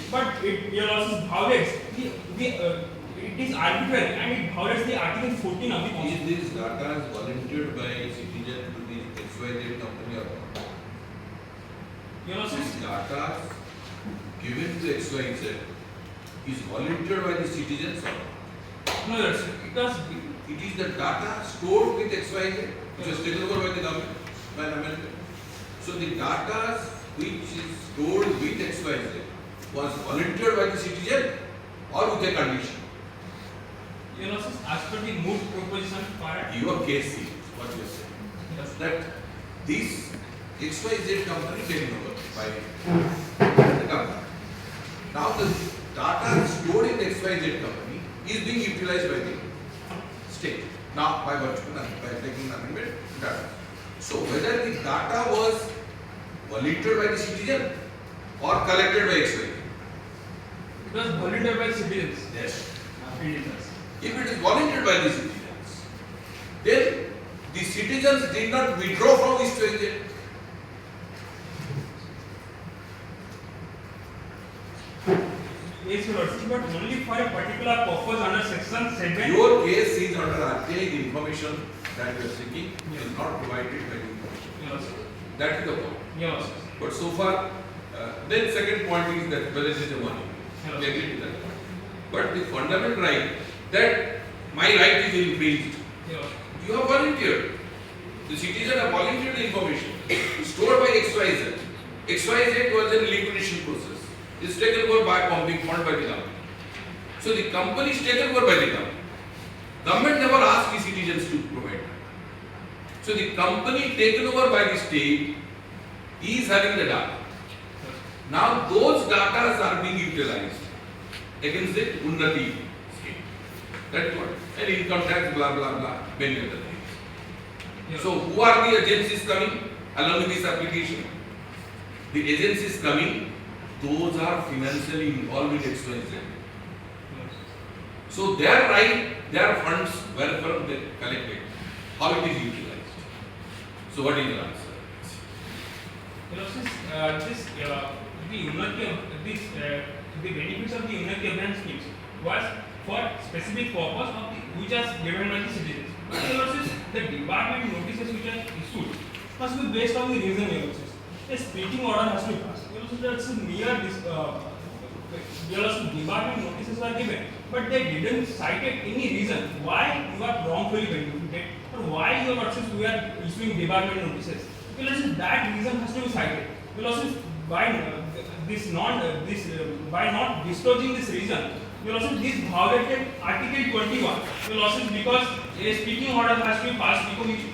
violates it is arbitrary and it violates the Article 14 of the Constitution. Is this data volunteered by citizen to the XYZ company or not? This data given to XYZ is volunteered by the citizens or not? No, that's because It is the data stored with XYZ which was taken over by the government by an amendment. So the data which is stored with XYZ was volunteered by the citizen or with a condition. as per the Moot proposition part. Your case is what you are saying. Yes. That this XYZ company taken over by the government. Now the data stored in the XYZ company is being utilized by the state. Now by taking an amendment data. So whether the data was volunteered by the citizen or collected by XYZ. It was volunteered by citizens. Yes. Citizens. If it is volunteered by the citizens, then the citizens did not withdraw from XYZ. Yes, Lord, but only for a particular purpose under section 7. Your case is under RTA, the information that you are seeking is not provided by the information. Yes. That is the point. Yes. But so far, then second point is that whether it is a money. Yes. We agree with that point. But the fundamental right that my right is infringed. Yes. You have volunteered. The citizen have volunteered the information stored by XYZ. XYZ was in liquidation process. It's taken over by pumping fund by the government. So the company is taken over by the government. Government never asked the citizens to provide that. So the company taken over by the state is having the data. Now those data are being utilized against the Unnati scheme. That is what. And income tax, blah blah blah, many other things. Yes. So who are the agencies coming along with this application? The agencies coming, those are financially involved in XYZ. So their right, their funds, where from they collected, how it is utilized. So what is your answer? The benefits of the Unnati Abhiyan schemes was for specific purpose of which is given by the citizens. The department notices which are issued must be based on the reason analysis. A speaking order has to be passed. That's a mere department notices were given, but they didn't cite any reason why you are wrongfully benefited or why you are issuing department notices. That reason has to be cited. By not disclosing this reason, this violated Article 21. Because a speaking order has to be passed,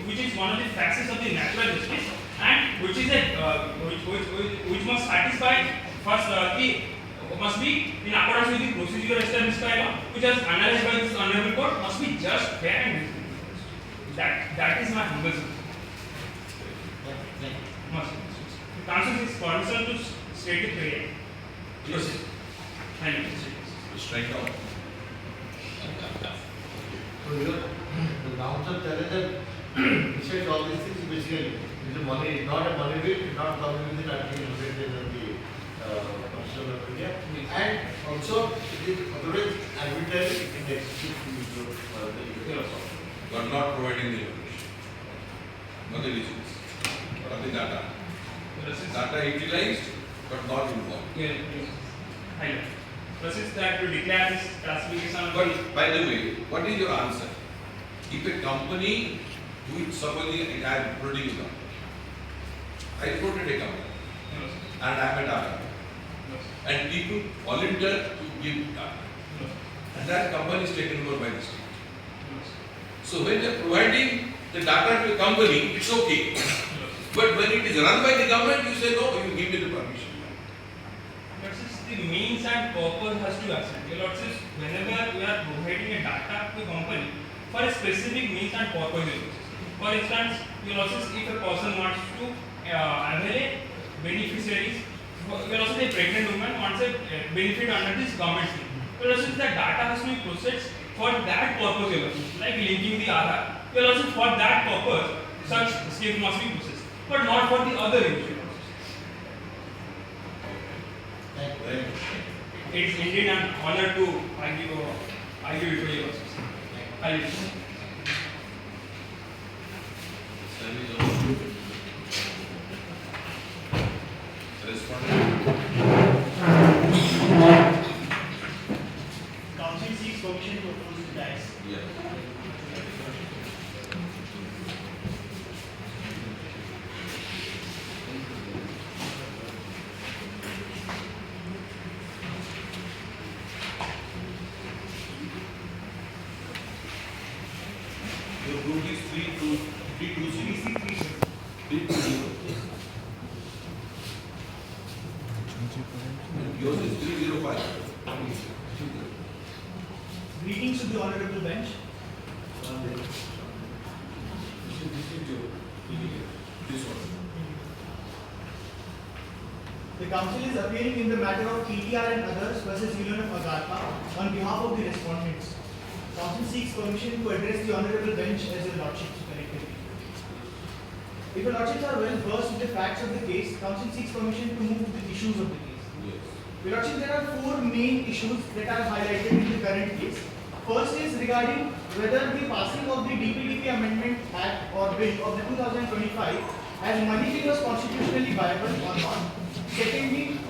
which is one of the facets of the natural justice, and which is which must satisfy first must be in accordance with the procedure established by law, which is analyzed by this honorable court, must be just, fair, and reasonable. That is my humble suggestion. Must. The council is concerned to state it clearly. Proceed. Thank you. Strike down. So here, the council tells that besides all these things, basically, the money is not a money bill, not coming within Article 100 of the Constitution of India. And also, it is otherwise arbitrary in the executive of the legal authority. You are not providing the information, not the reasons, not the data. Data utilized, but not involved. High level. Process that to declare this classification. But by the way, what is your answer? If a company, which supposedly I am reporting a company, I reported a company, and I am a data, and people volunteer to give data, and that company is taken over by the state. So when they are providing the data to a company, it's okay. But when it is run by the government, you say no, you give me the permission. The means and purpose has to accept. Whenever we are providing a data to a company for a specific means and purpose, for instance, if a person wants to avail beneficiaries, the pregnant woman wants a benefit under this government scheme. The data has to be processed for that purpose, like linking the Aadhaar. For that purpose, such scheme must be processed, but not for the other issue. It's indeed an honor to argue before you. Thank you. Council seeks permission to oppose the tax. Yeah. Your group is 320. Yours is 305. Greetings to the honorable bench. This one. The council is appearing in the matter of PTR and others versus Union of Agartha on behalf of the respondents. Council seeks permission to address the honorable bench as your lordships collectively. If your lordships are well versed with the facts of the case, council seeks permission to move to the issues of the case. Yes. Your lordship, there are four main issues that are highlighted in the current case. First is regarding whether the passing of the DPDP Amendment Act or Bill of the 2025 as money bill was constitutionally viable or not. Secondly,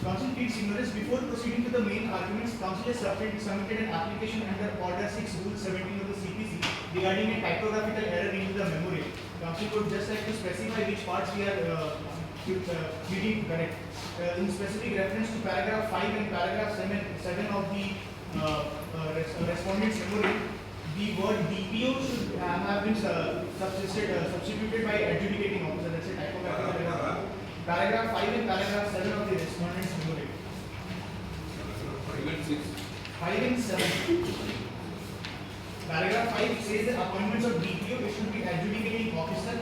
Council pleads ignorance. Before proceeding to the main arguments, Council has submitted an application under Order 6 Rule 17 of the CPC regarding a typographical error into the memorial. Council would just like to specify which parts we are reading correct. In specific reference to paragraph 5 and paragraph 7 of the respondent's memorial, the word DPO should have been substituted by adjudicating officer. That's a typographical error. Paragraph 5 and paragraph 7 of the respondent's memorial. 5 and 6. 5 and 7. Paragraph 5 says the appointments of DPO, it should be adjudicating officer.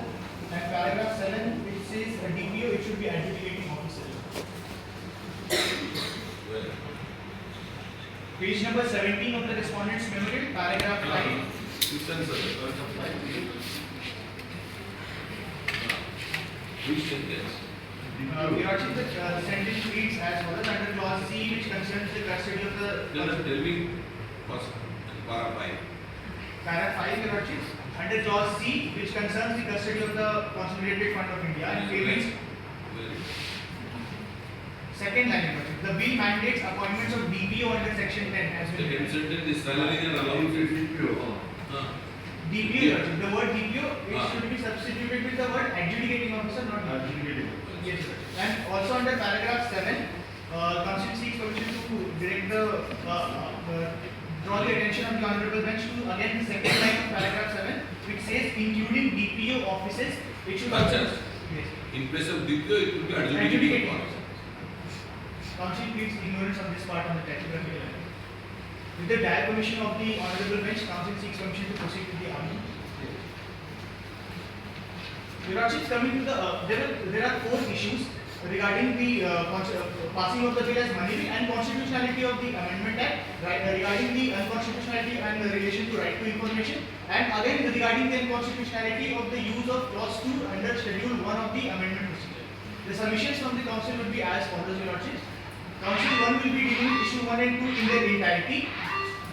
And paragraph 7, it says a DPO, it should be adjudicating officer. Well, Page number 17 of the respondent's memorial, paragraph 5. 6 and 7. Which sentence? We are the sentence reads as follows: under clause C, which concerns the custody of the Tell me first, para 5. para 5, Your Lordship, under clause C, which concerns the custody of the Consolidated Fund of India, and payments. Second line, Your Lordship, the bill mandates appointments of DPO under section 10 as well. Second sentence is salary and allowance is DPO. DPO, Your Lordship, the word DPO, it should be substituted with the word adjudicating officer, not adjudicating. Yes, sir. And also under paragraph 7, Council seeks permission to direct the draw the attention of the honorable bench to again the second line of paragraph 7, which says including DPO offices, it should also. Yes. In place of DPO, it will be adjudicating officer. Council pleads ignorance on this part on the typographical error. With the dire permission of the honorable bench, Council seeks permission to proceed with the argument. Your Lordship, coming to the there are four issues regarding the passing of the bill as money bill and constitutionality of the Amendment Act, regarding the unconstitutionality and the relation to right to information, and again regarding the unconstitutionality of the use of clause 2 under Schedule 1 of the amendment procedure. The submissions from the Council will be as follows, Your Lordship. Council 1 will be dealing with issue 1 and 2 in their entirety,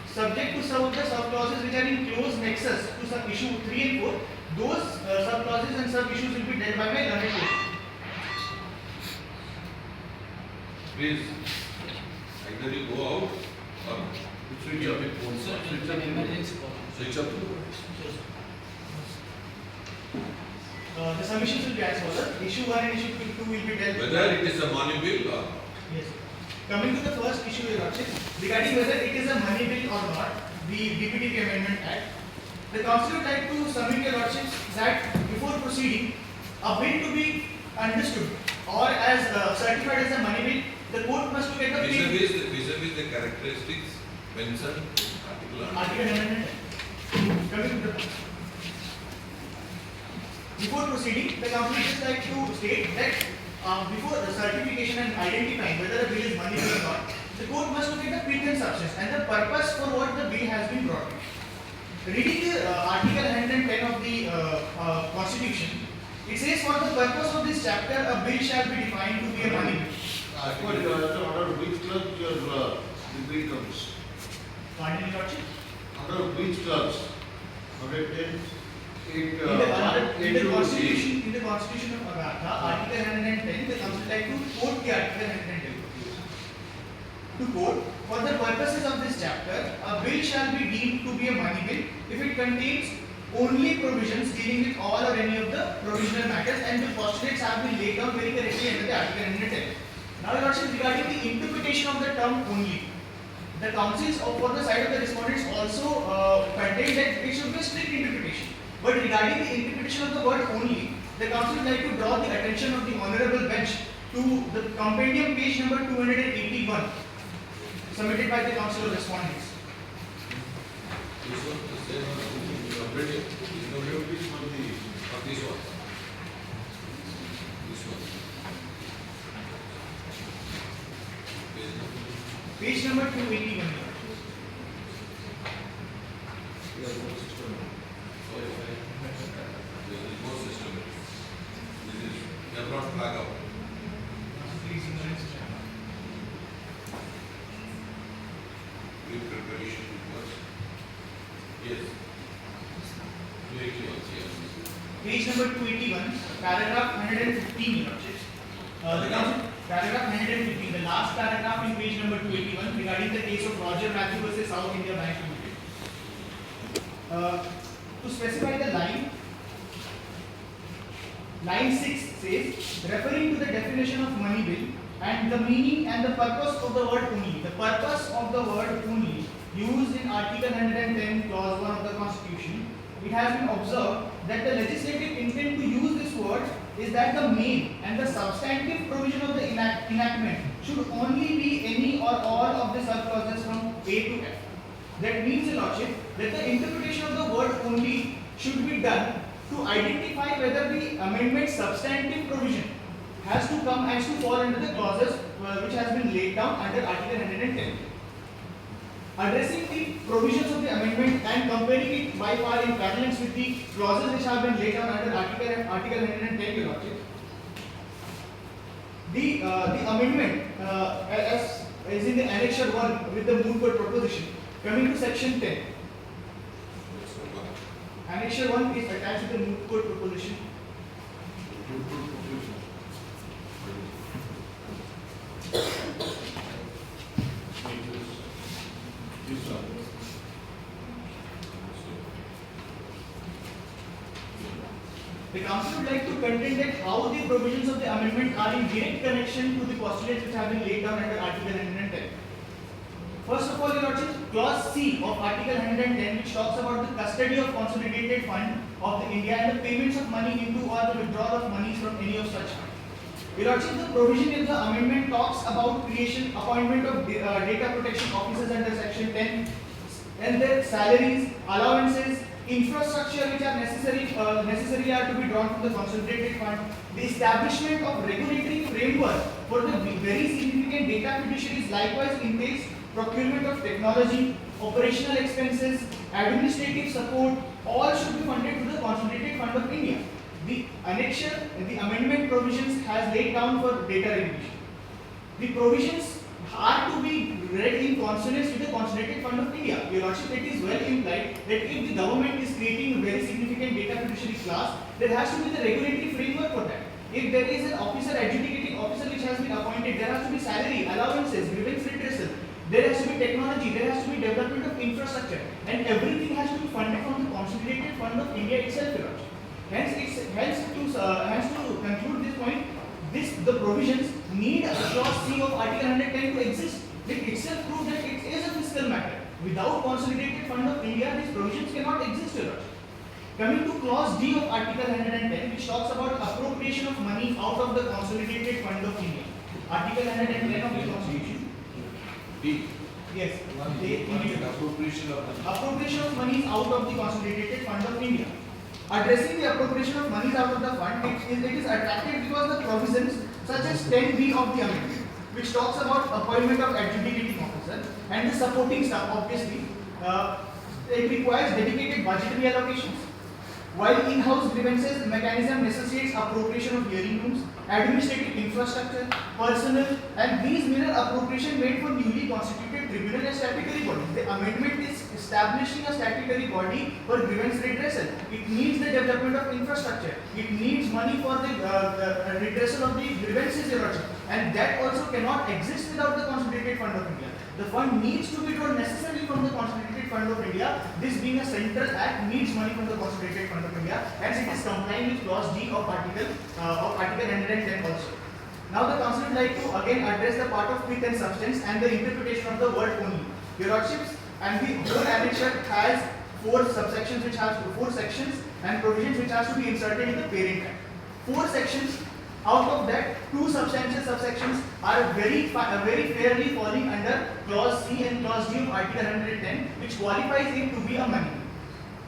subject to some of the sub-clauses which are in close nexus to some issue 3 and 4. Those sub-clauses and sub-issues will be dealt by my learned court. Please, either you go out or switch off your phone, sir. Switch off the The submissions will be as follows. Issue 1 and issue 2 will be dealt with. whether it is a money bill or Yes. Coming to the first issue, Your Lordship, regarding whether it is a money bill or not, the DPTP Amendment Act, the Council would like to submit, Your Lordship, that before proceeding, a bill to be understood or as certified as a money bill, the court must look at the vis-a-vis the characteristics mentioned in Article Amendment. Coming to the before proceeding, the Council would just like to state that before the certification and identifying whether the bill is money bill or not, the court must look at the pretend substance and the purpose for what the bill has been brought. Reading the Article 110 of the Constitution, it says for the purpose of this chapter, a bill shall be defined to be a money bill. What you have to order which club your the bill comes? Pardon, Your Lordship? Under which clubs? 110, In the Constitution of Agartha, Article 110, the Council like to quote the Article 110. To quote, for the purposes of this chapter, a bill shall be deemed to be a money bill if it contains only provisions dealing with all or any of the provisional matters and the postulates have been laid down very correctly under the Article 110. Now, Your Lordship, regarding the interpretation of the term only, the councils for the side of the respondents also contain that it should be a strict interpretation. But regarding the interpretation of the word only, the council would like to draw the attention of the honorable bench to the compendium page number 281 submitted by the council of respondents. this one, the same one, already, this one. This one. Page number 281. Flag out. With preparation was yes. 281, yes. Page number 281, paragraph 115, Your Lordship. The council, paragraph 115, the last paragraph in page number 281 regarding the case of Roger Matthew versus South India Bank Limited. To specify the line 6 says, referring to the definition of money bill and the meaning and the purpose of the word only. The purpose of the word only used in Article 110 clause 1 of the Constitution, it has been observed that the legislative intent to use this word is that the main and the substantive provision of the enactment should only be any or all of the subclauses from A to F. That means, Your Lordship, that the interpretation of the word only should be done to identify whether the amendment's substantive provision has to fall under the clauses which has been laid down under Article 110. Addressing the provisions of the amendment and comparing it by far in parallel with the clauses which have been laid down under Article 110, Your Lordship. The amendment as is in the Annexure 1 with the Moot proposition. Coming to section 10. Annexure 1 is attached to the Moot proposition. The council would like to contend that how the provisions of the amendment are in direct connection to the postulates which have been laid down under Article 110. First of all, Your Lordship, clause C of Article 110, which talks about the custody of consolidated fund of the India and the payments of money into or the withdrawal of monies from any of such fund. Your Lordship, the provision in the amendment talks about appointment of data protection officers under section 10 and their salaries, allowances, infrastructure which are necessary are to be drawn from the consolidated fund. The establishment of regulatory framework for the very significant data fiduciaries likewise entails procurement of technology, operational expenses, administrative support, all should be funded through the Consolidated Fund of India. The annexure and the amendment provisions has laid down for data regulation. The provisions are to be read in consonance with the Consolidated Fund of India. Your Lordship, it is well implied that if the government is creating a very significant data fiduciary class, there has to be the regulatory framework for that. If there is an officer, adjudicating officer which has been appointed, there has to be salary, allowances, grievance redressal, there has to be technology, there has to be development of infrastructure, and everything has to be funded from the Consolidated Fund of India itself, Your Lordship. Hence, to conclude this point, the provisions need a clause C of Article 110 to exist. It itself proves that it is a fiscal matter. Without Consolidated Fund of India, these provisions cannot exist, Your Lordship. Coming to clause D of Article 110, which talks about appropriation of money out of the Consolidated Fund of India. Article 110 of the Constitution. D. Yes. Appropriation of money. Appropriation of money out of the Consolidated Fund of India. Addressing the appropriation of money out of the fund, it is attractive because the provisions such as 10B of the amendment, which talks about appointment of adjudicating officer and the supporting staff, obviously, it requires dedicated budgetary allocations. While in-house grievances mechanism necessitates appropriation of hearing rooms, administrative infrastructure, personnel, and these mirror appropriation made for newly constituted tribunal and statutory body. The amendment is establishing a statutory body for grievance redressal. It needs the development of infrastructure. It needs money for the redressal of the grievances, Your Lordship. And that also cannot exist without the Consolidated Fund of India. The fund needs to be drawn necessarily from the Consolidated Fund of India. This being a central act needs money from the Consolidated Fund of India, as it is complying with clause D of Article 110 also. Now the Council would like to again address the part of fit and substance and the interpretation of the word only. Your Lordships, and the whole annexure has 4 subsections, which has 4 sections and provisions which has to be inserted in the parent act. 4 sections. Out of that, 2 substantial subsections are very fairly falling under clause C and clause D of Article 110, which qualifies it to be a money.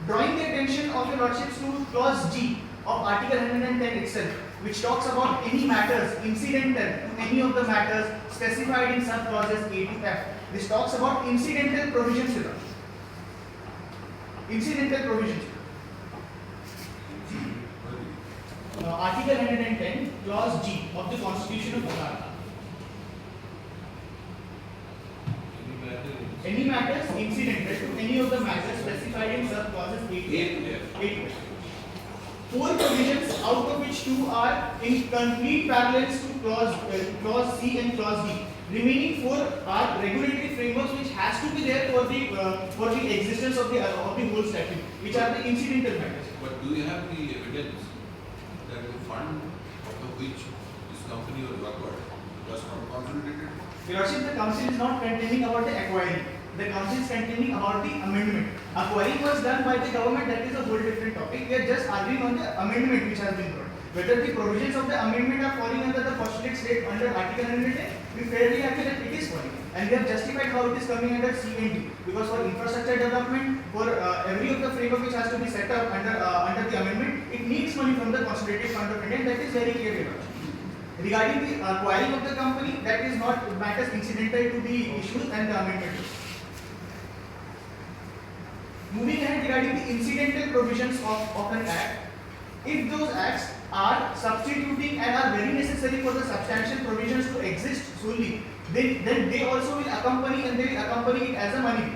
Drawing the attention of Your Lordships to clause G of Article 110 itself, which talks about any matters incidental to any of the matters specified in sub clauses A to F. This talks about incidental provisions, Your Lordship. Incidental provisions. Article 110, clause G of the Constitution of Bharat. Any matters incidental to any of the matters specified in sub clauses A to F. 4 provisions, out of which 2 are in complete parallels to clause C and clause D. Remaining 4 are regulatory frameworks which has to be there for the existence of the whole statute, which are the incidental matters. But do you have the evidence that the fund out of which this company was acquired was not consolidated? Your Lordship, the council is not contending about the acquiring. The council is contending about the amendment. Acquiring was done by the government, that is a whole different topic. We are just arguing on the amendment which has been brought. Whether the provisions of the amendment are falling under the postulate state under Article 110, we fairly agree that it is falling. And we have justified how it is coming under C and D. Because for infrastructure development, for every of the framework which has to be set up under the amendment, it needs money from the Consolidated Fund of India, and that is very clear. Regarding the acquiring of the company, that is not matters incidental to the issues and the amendment. Moving ahead, regarding the incidental provisions of an act, if those acts are substituting and are very necessary for the substantial provisions to exist solely, then they also will accompany, and they will accompany it as a money.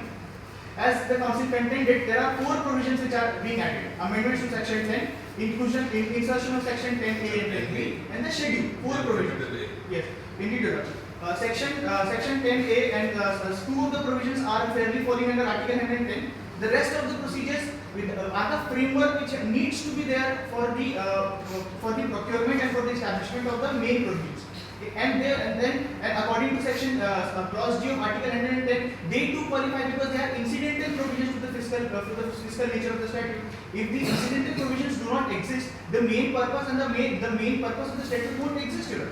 As the council contended, there are 4 provisions which are being added: amendments to section 10, insertion of section 10A and 10B, and the schedule. 4 provisions. Yes, indeed. Section 10A and 2 of the provisions are fairly falling under Article 110. The rest of the procedures are the framework which needs to be there for the procurement and for the establishment of the main provisions. And according to section clause D of Article 110, they too qualify because they are incidental provisions to the fiscal nature of the statute. If the incidental provisions do not exist, the main purpose and the main purpose of the statute won't exist here.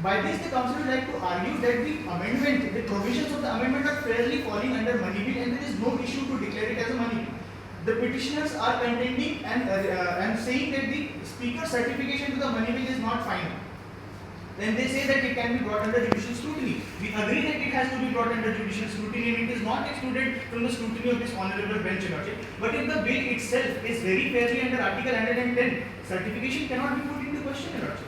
By this, the council would like to argue that the provisions of the amendment are fairly falling under money bill, and there is no issue to declare it as a money bill. the petitioners are contending and saying that the speaker certification to the money bill is not final. Then they say that it can be brought under judicial scrutiny. We agree that it has to be brought under judicial scrutiny and it is not excluded from the scrutiny of this honorable bench, Your Lordship. But if the bill itself is very fairly under Article 110, certification cannot be put into question, Your Lordship.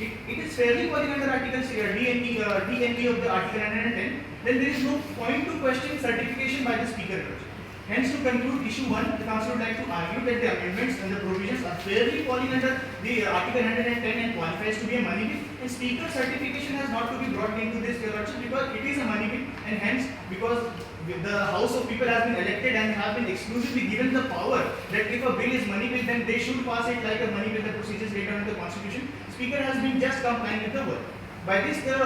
It is fairly falling under Article DNB of the Article 110, then there is no point to question certification by the Speaker, Your Lordship. Hence, to conclude issue 1, the Council would like to argue that the amendments and the provisions are fairly falling under the Article 110 and qualifies to be a money bill, and Speaker certification has not to be brought into this, Your Lordship, because it is a money bill, and hence, because the House of People has been elected and have been exclusively given the power that if a bill is money bill, then they should pass it like a money bill, the procedures laid down in the Constitution. Speaker has been just complying with the word. By this, the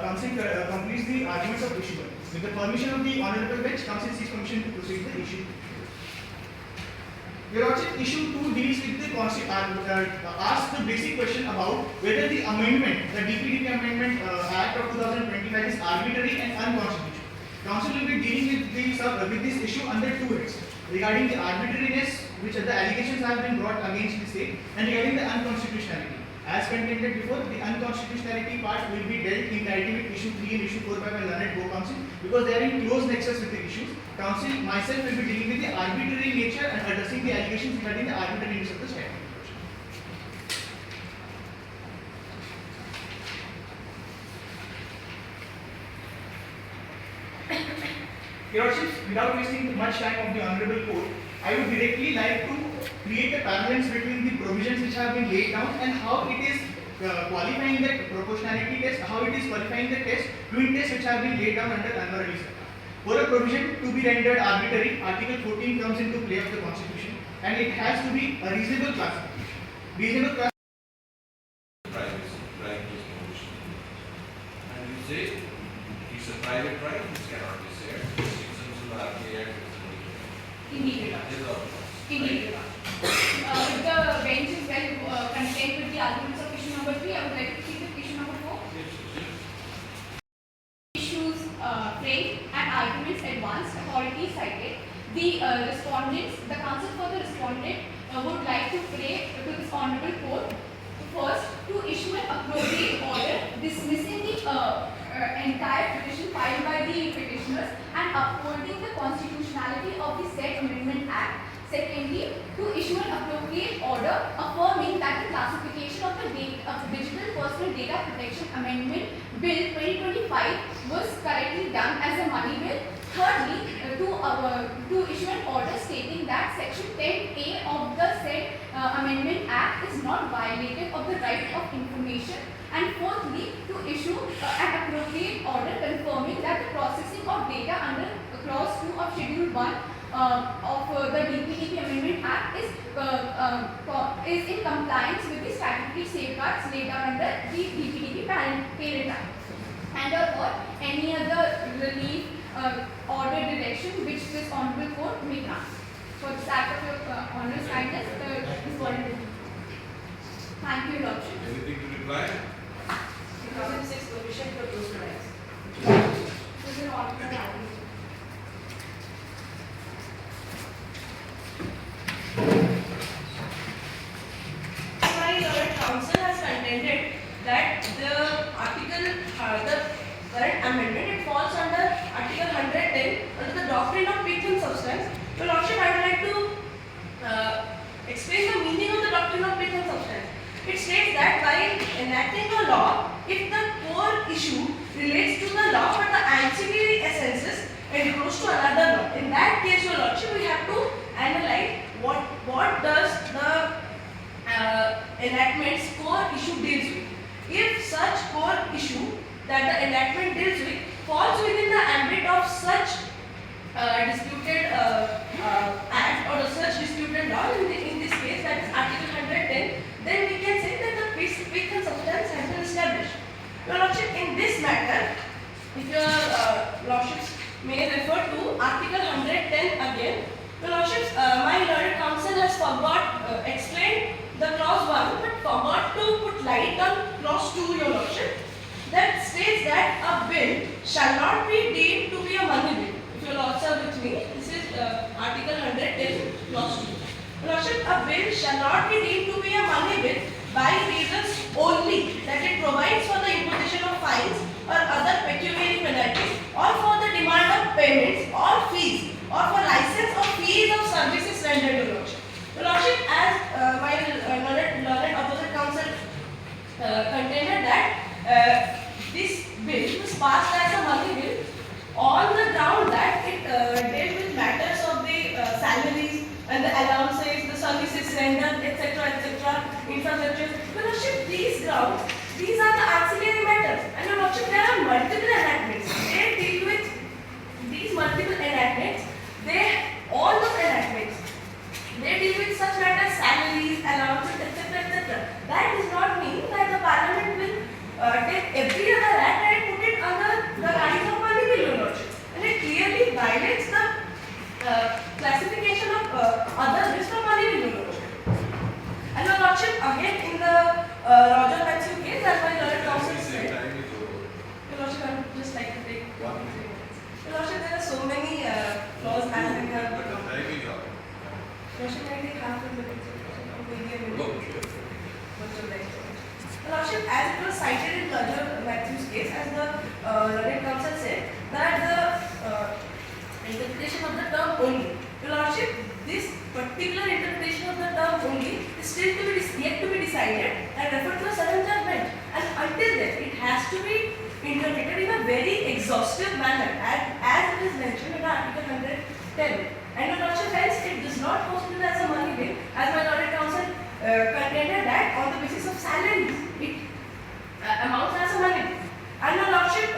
Council completes the arguments of issue 1. With the permission of the Honorable Bench, Council seeks permission to proceed with the issue 2. Your Lordship, issue 2 deals with the asks the basic question about whether the amendment, the DPDP Amendment Act of 2025 is arbitrary and unconstitutional. Council will be dealing with this issue under 2 heads: regarding the arbitrariness, which the allegations have been brought against the state, and regarding the unconstitutionality. As contended before, the unconstitutionality part will be dealt in with issue 3 and issue 4 by my learned co-counsel, because they are in close nexus with the issues. Council, myself, will be dealing with the arbitrary nature and addressing the allegations regarding the arbitrariness of the statute. Your Lordship, without wasting much time of the Honorable Court, I would directly like to create a parallels between the provisions which have been laid down and how it is qualifying the proportionality test, how it is qualifying the test, twin tests which have been laid down under Anwar Ali Sarkar. For a provision to be rendered arbitrary, Article 14 comes into play of the Constitution, and it has to be a reasonable classification. Reasonable classification. Privacy, right is provision. And you say it's a private right, which cannot be shared. Restrictions of the RPA Act is Indeed, is of Indeed. If the bench is well content with the arguments of issue number 3, I would like to proceed with issue number 4. Issues framed and arguments advanced, authorities cited. The respondents, the counsel for the respondent would like to pray to this honorable court first to issue an appropriate order dismissing the entire petition filed by the petitioners and upholding the constitutionality of the said Amendment Act. Secondly, to issue an appropriate order affirming that the classification of the Digital Personal Data Protection Amendment Bill 2025 was correctly done as a money bill. Thirdly, to issue an order stating that Section 10A of the said Amendment Act is not violative of the right of information. And fourthly, to issue an appropriate order confirming that the processing of data under Clause 2 of Schedule 1 of the DPDP Amendment Act is in compliance with the statutory safeguards laid down under the DPDP Parent Act. And or any other relief order direction which this honorable court may grant. For the sake of your honor's kindness, this warrant. Thank you, Your Lordship. anything to reply? 2006 Commission proposed rights. This is an order argument. My counsel has contended that the current amendment, it falls under Article 110 under the doctrine of pith and substance. Your Lordship, I would like to explain the meaning of the doctrine of pith and substance. It states that while enacting a law, if the core issue relates to the law but the ancillary essences encroach to another law, in that case, Your Lordship, we have to analyze what does the enactment's core issue deals with. If such core issue that the enactment deals with falls within the ambit of such disputed act or such disputed law, in this case that is Article 110, then we can say that the pith and substance has been established. Your Lordship, in this matter, if your Lordships may refer to Article 110 again. Your Lordships, my learned counsel has explained the clause 1 but forgot to put light on clause 2, Your Lordship, that states that a bill shall not be deemed to be a money bill. If your Lords are with me, this is Article 110 payments or fees or for license or fees of services rendered to Lordship. Your Lordship, as my learned opposite counsel contended that this bill was passed as a money bill on the ground that it dealt with matters of the salaries and the allowances, the services rendered, etc., infrastructure. Your Lordship, these grounds, these are the ancillary matters. And Your Lordship, there are multiple enactments. They deal with these multiple enactments. All those enactments, they deal with such matters, salaries, allowances, etc. That does not mean that the Parliament will take every other act and put it under the guise of money bill, Your Lordship. And it clearly violates the classification of other bills from money bill, Your Lordship. And Your Lordship, again in the Roger Matthew case, as my learned counsel said, Your Lordship, I would just like to take 1 minute. Your Lordship, there are so many laws as we have. Your Lordship, I take half a minute. Maybe a minute. Your Lordship, as it was cited in Roger Matthew's case, as the learned counsel said, that the interpretation of the term only. Your Lordship, this particular interpretation of the term only is still yet to be decided and referred to a sudden judgment. And until then, it has to be interpreted in a very exhaustive manner, as it is mentioned in Article 110. And Your Lordship, hence it does not constitute as a money bill, as my learned counsel contended that on the basis of salaries, it amounts as a money bill. And Your Lordship,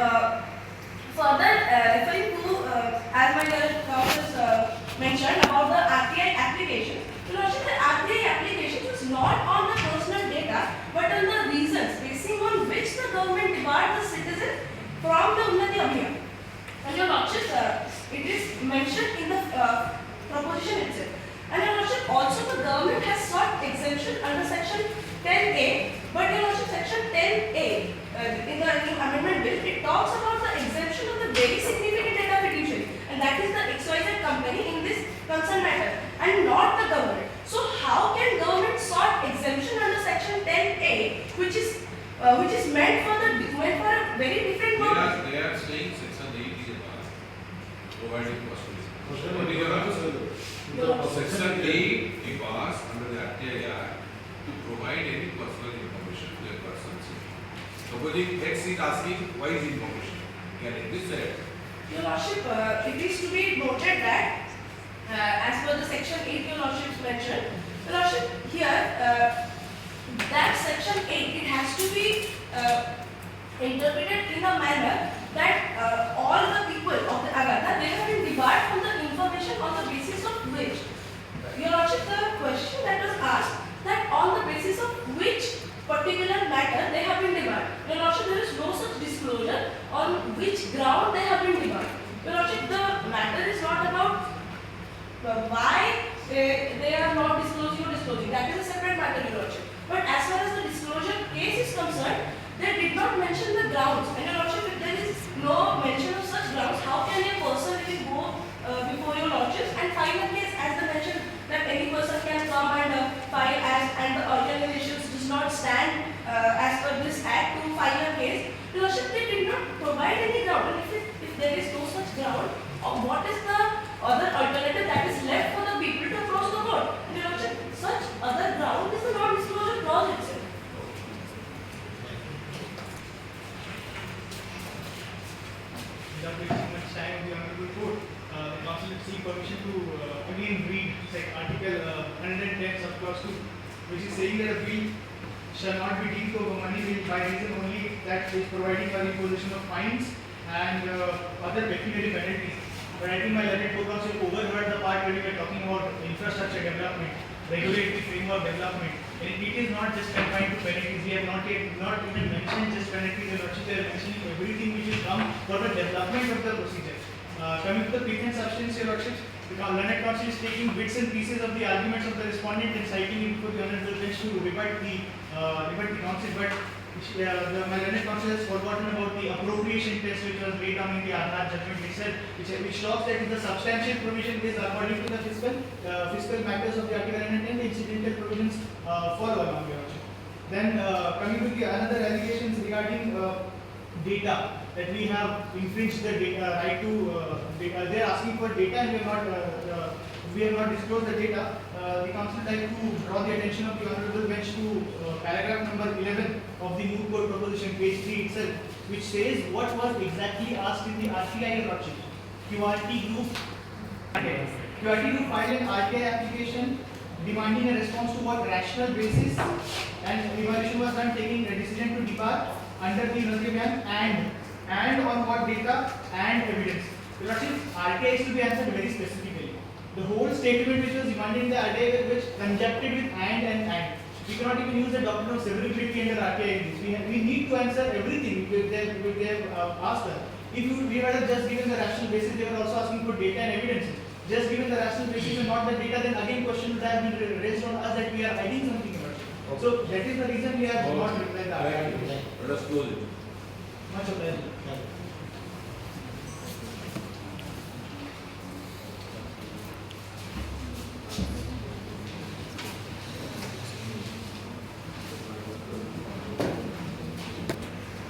further referring to, as my learned counsel mentioned about the RTI application, Your Lordship, the RTI application is not on the personal data, but on the reasons basing on which the government debarred the citizen from the Unnati Abhiyan. And Your Lordship, it is mentioned in the proposition itself. And Your Lordship, also the government has sought exemption under section 10A, but Your Lordship, section 10A in the new amendment bill, it talks about the exemption of the very significant data fiduciary, and that is the XYZ company in this concerned matter, and not the government. So how can government sought exemption under section 10A, which is meant for a very different purpose? They are saying section 8 is a pass, providing possibility. Section 8 is passed under the RTI Act to provide any personal information to a person. Supposing X is asking why is information, can it be said? Your Lordship, it is to be noted that as per the section 8 Your Lordship mentioned, Your Lordship, here that section 8, it has to be interpreted in a manner that all the people of the Agatha, they have been debarred from the information on the basis of which, Your Lordship, the question that was asked, that on the basis of which particular matter they have been debarred. Your Lordship, there is no such disclosure on which ground they have been debarred. Your Lordship, the matter is not about why they are not disclosing or disclosing. That is a separate matter, Your Lordship. But as far as the disclosure case is concerned, they did not mention the grounds. And Your Lordship, if there is no mention of such grounds, how can a person really go before Your Lordship and file a case, as they mentioned that any person can come and file and the organizations does not stand as per this act to file a case. Your Lordship, they did not provide any ground. And if there is no such ground, what is the other alternative that is left for the people to approach the court? And Your Lordship, such other ground is the non-disclosure clause itself. Without wasting much time of the Honorable Court, the Council would seek permission to again read Article 110 subclause 2, which is saying that a bill shall not be deemed of a money bill by reason only that is providing for the imposition of fines and other pecuniary penalties. But I think my learned co-counsel overheard the part where we were talking about infrastructure development, regulatory framework development. And it is not just confined to penalties. We have not even mentioned just penalties. They are mentioning everything which will come for the development of the procedure. Coming to the pretense substance, Your Lordship, the learned counsel is taking bits and pieces of the arguments of the respondent and citing it before the honourable bench to rebut the counsel. But my learned counsel has forgotten about the appropriation test which was laid down in the Aadhaar judgment itself, which talks that if the substantial provision is according to the fiscal matters of the Article 110, the incidental provisions follow along, Your Lordship. Then coming to the another allegations regarding data, that we have infringed the data right to they are asking for data and we have not disclosed the data. The council would like to draw the attention of the honorable bench to paragraph number 11 of the Moot Court proposition, page 3 itself, which says what was exactly asked in the RTI lordship. QRT Group filed an RTI application demanding a response to what rational basis, and evaluation was done taking a decision to depart under the Nandriman and on what data and evidence. Your Lordship, RTI is to be answered very specifically. The whole statement which was demanding the RTI which conjuncted with and. We cannot even use the doctrine of severability under RTI. We need to answer everything which they have asked us. If we had just given the rational basis, they were also asking for data and evidence. Just given the rational basis and not the data, then again question would have been raised on us that we are hiding something about it. So that is the reason we have not replied the RTI. Let us close it.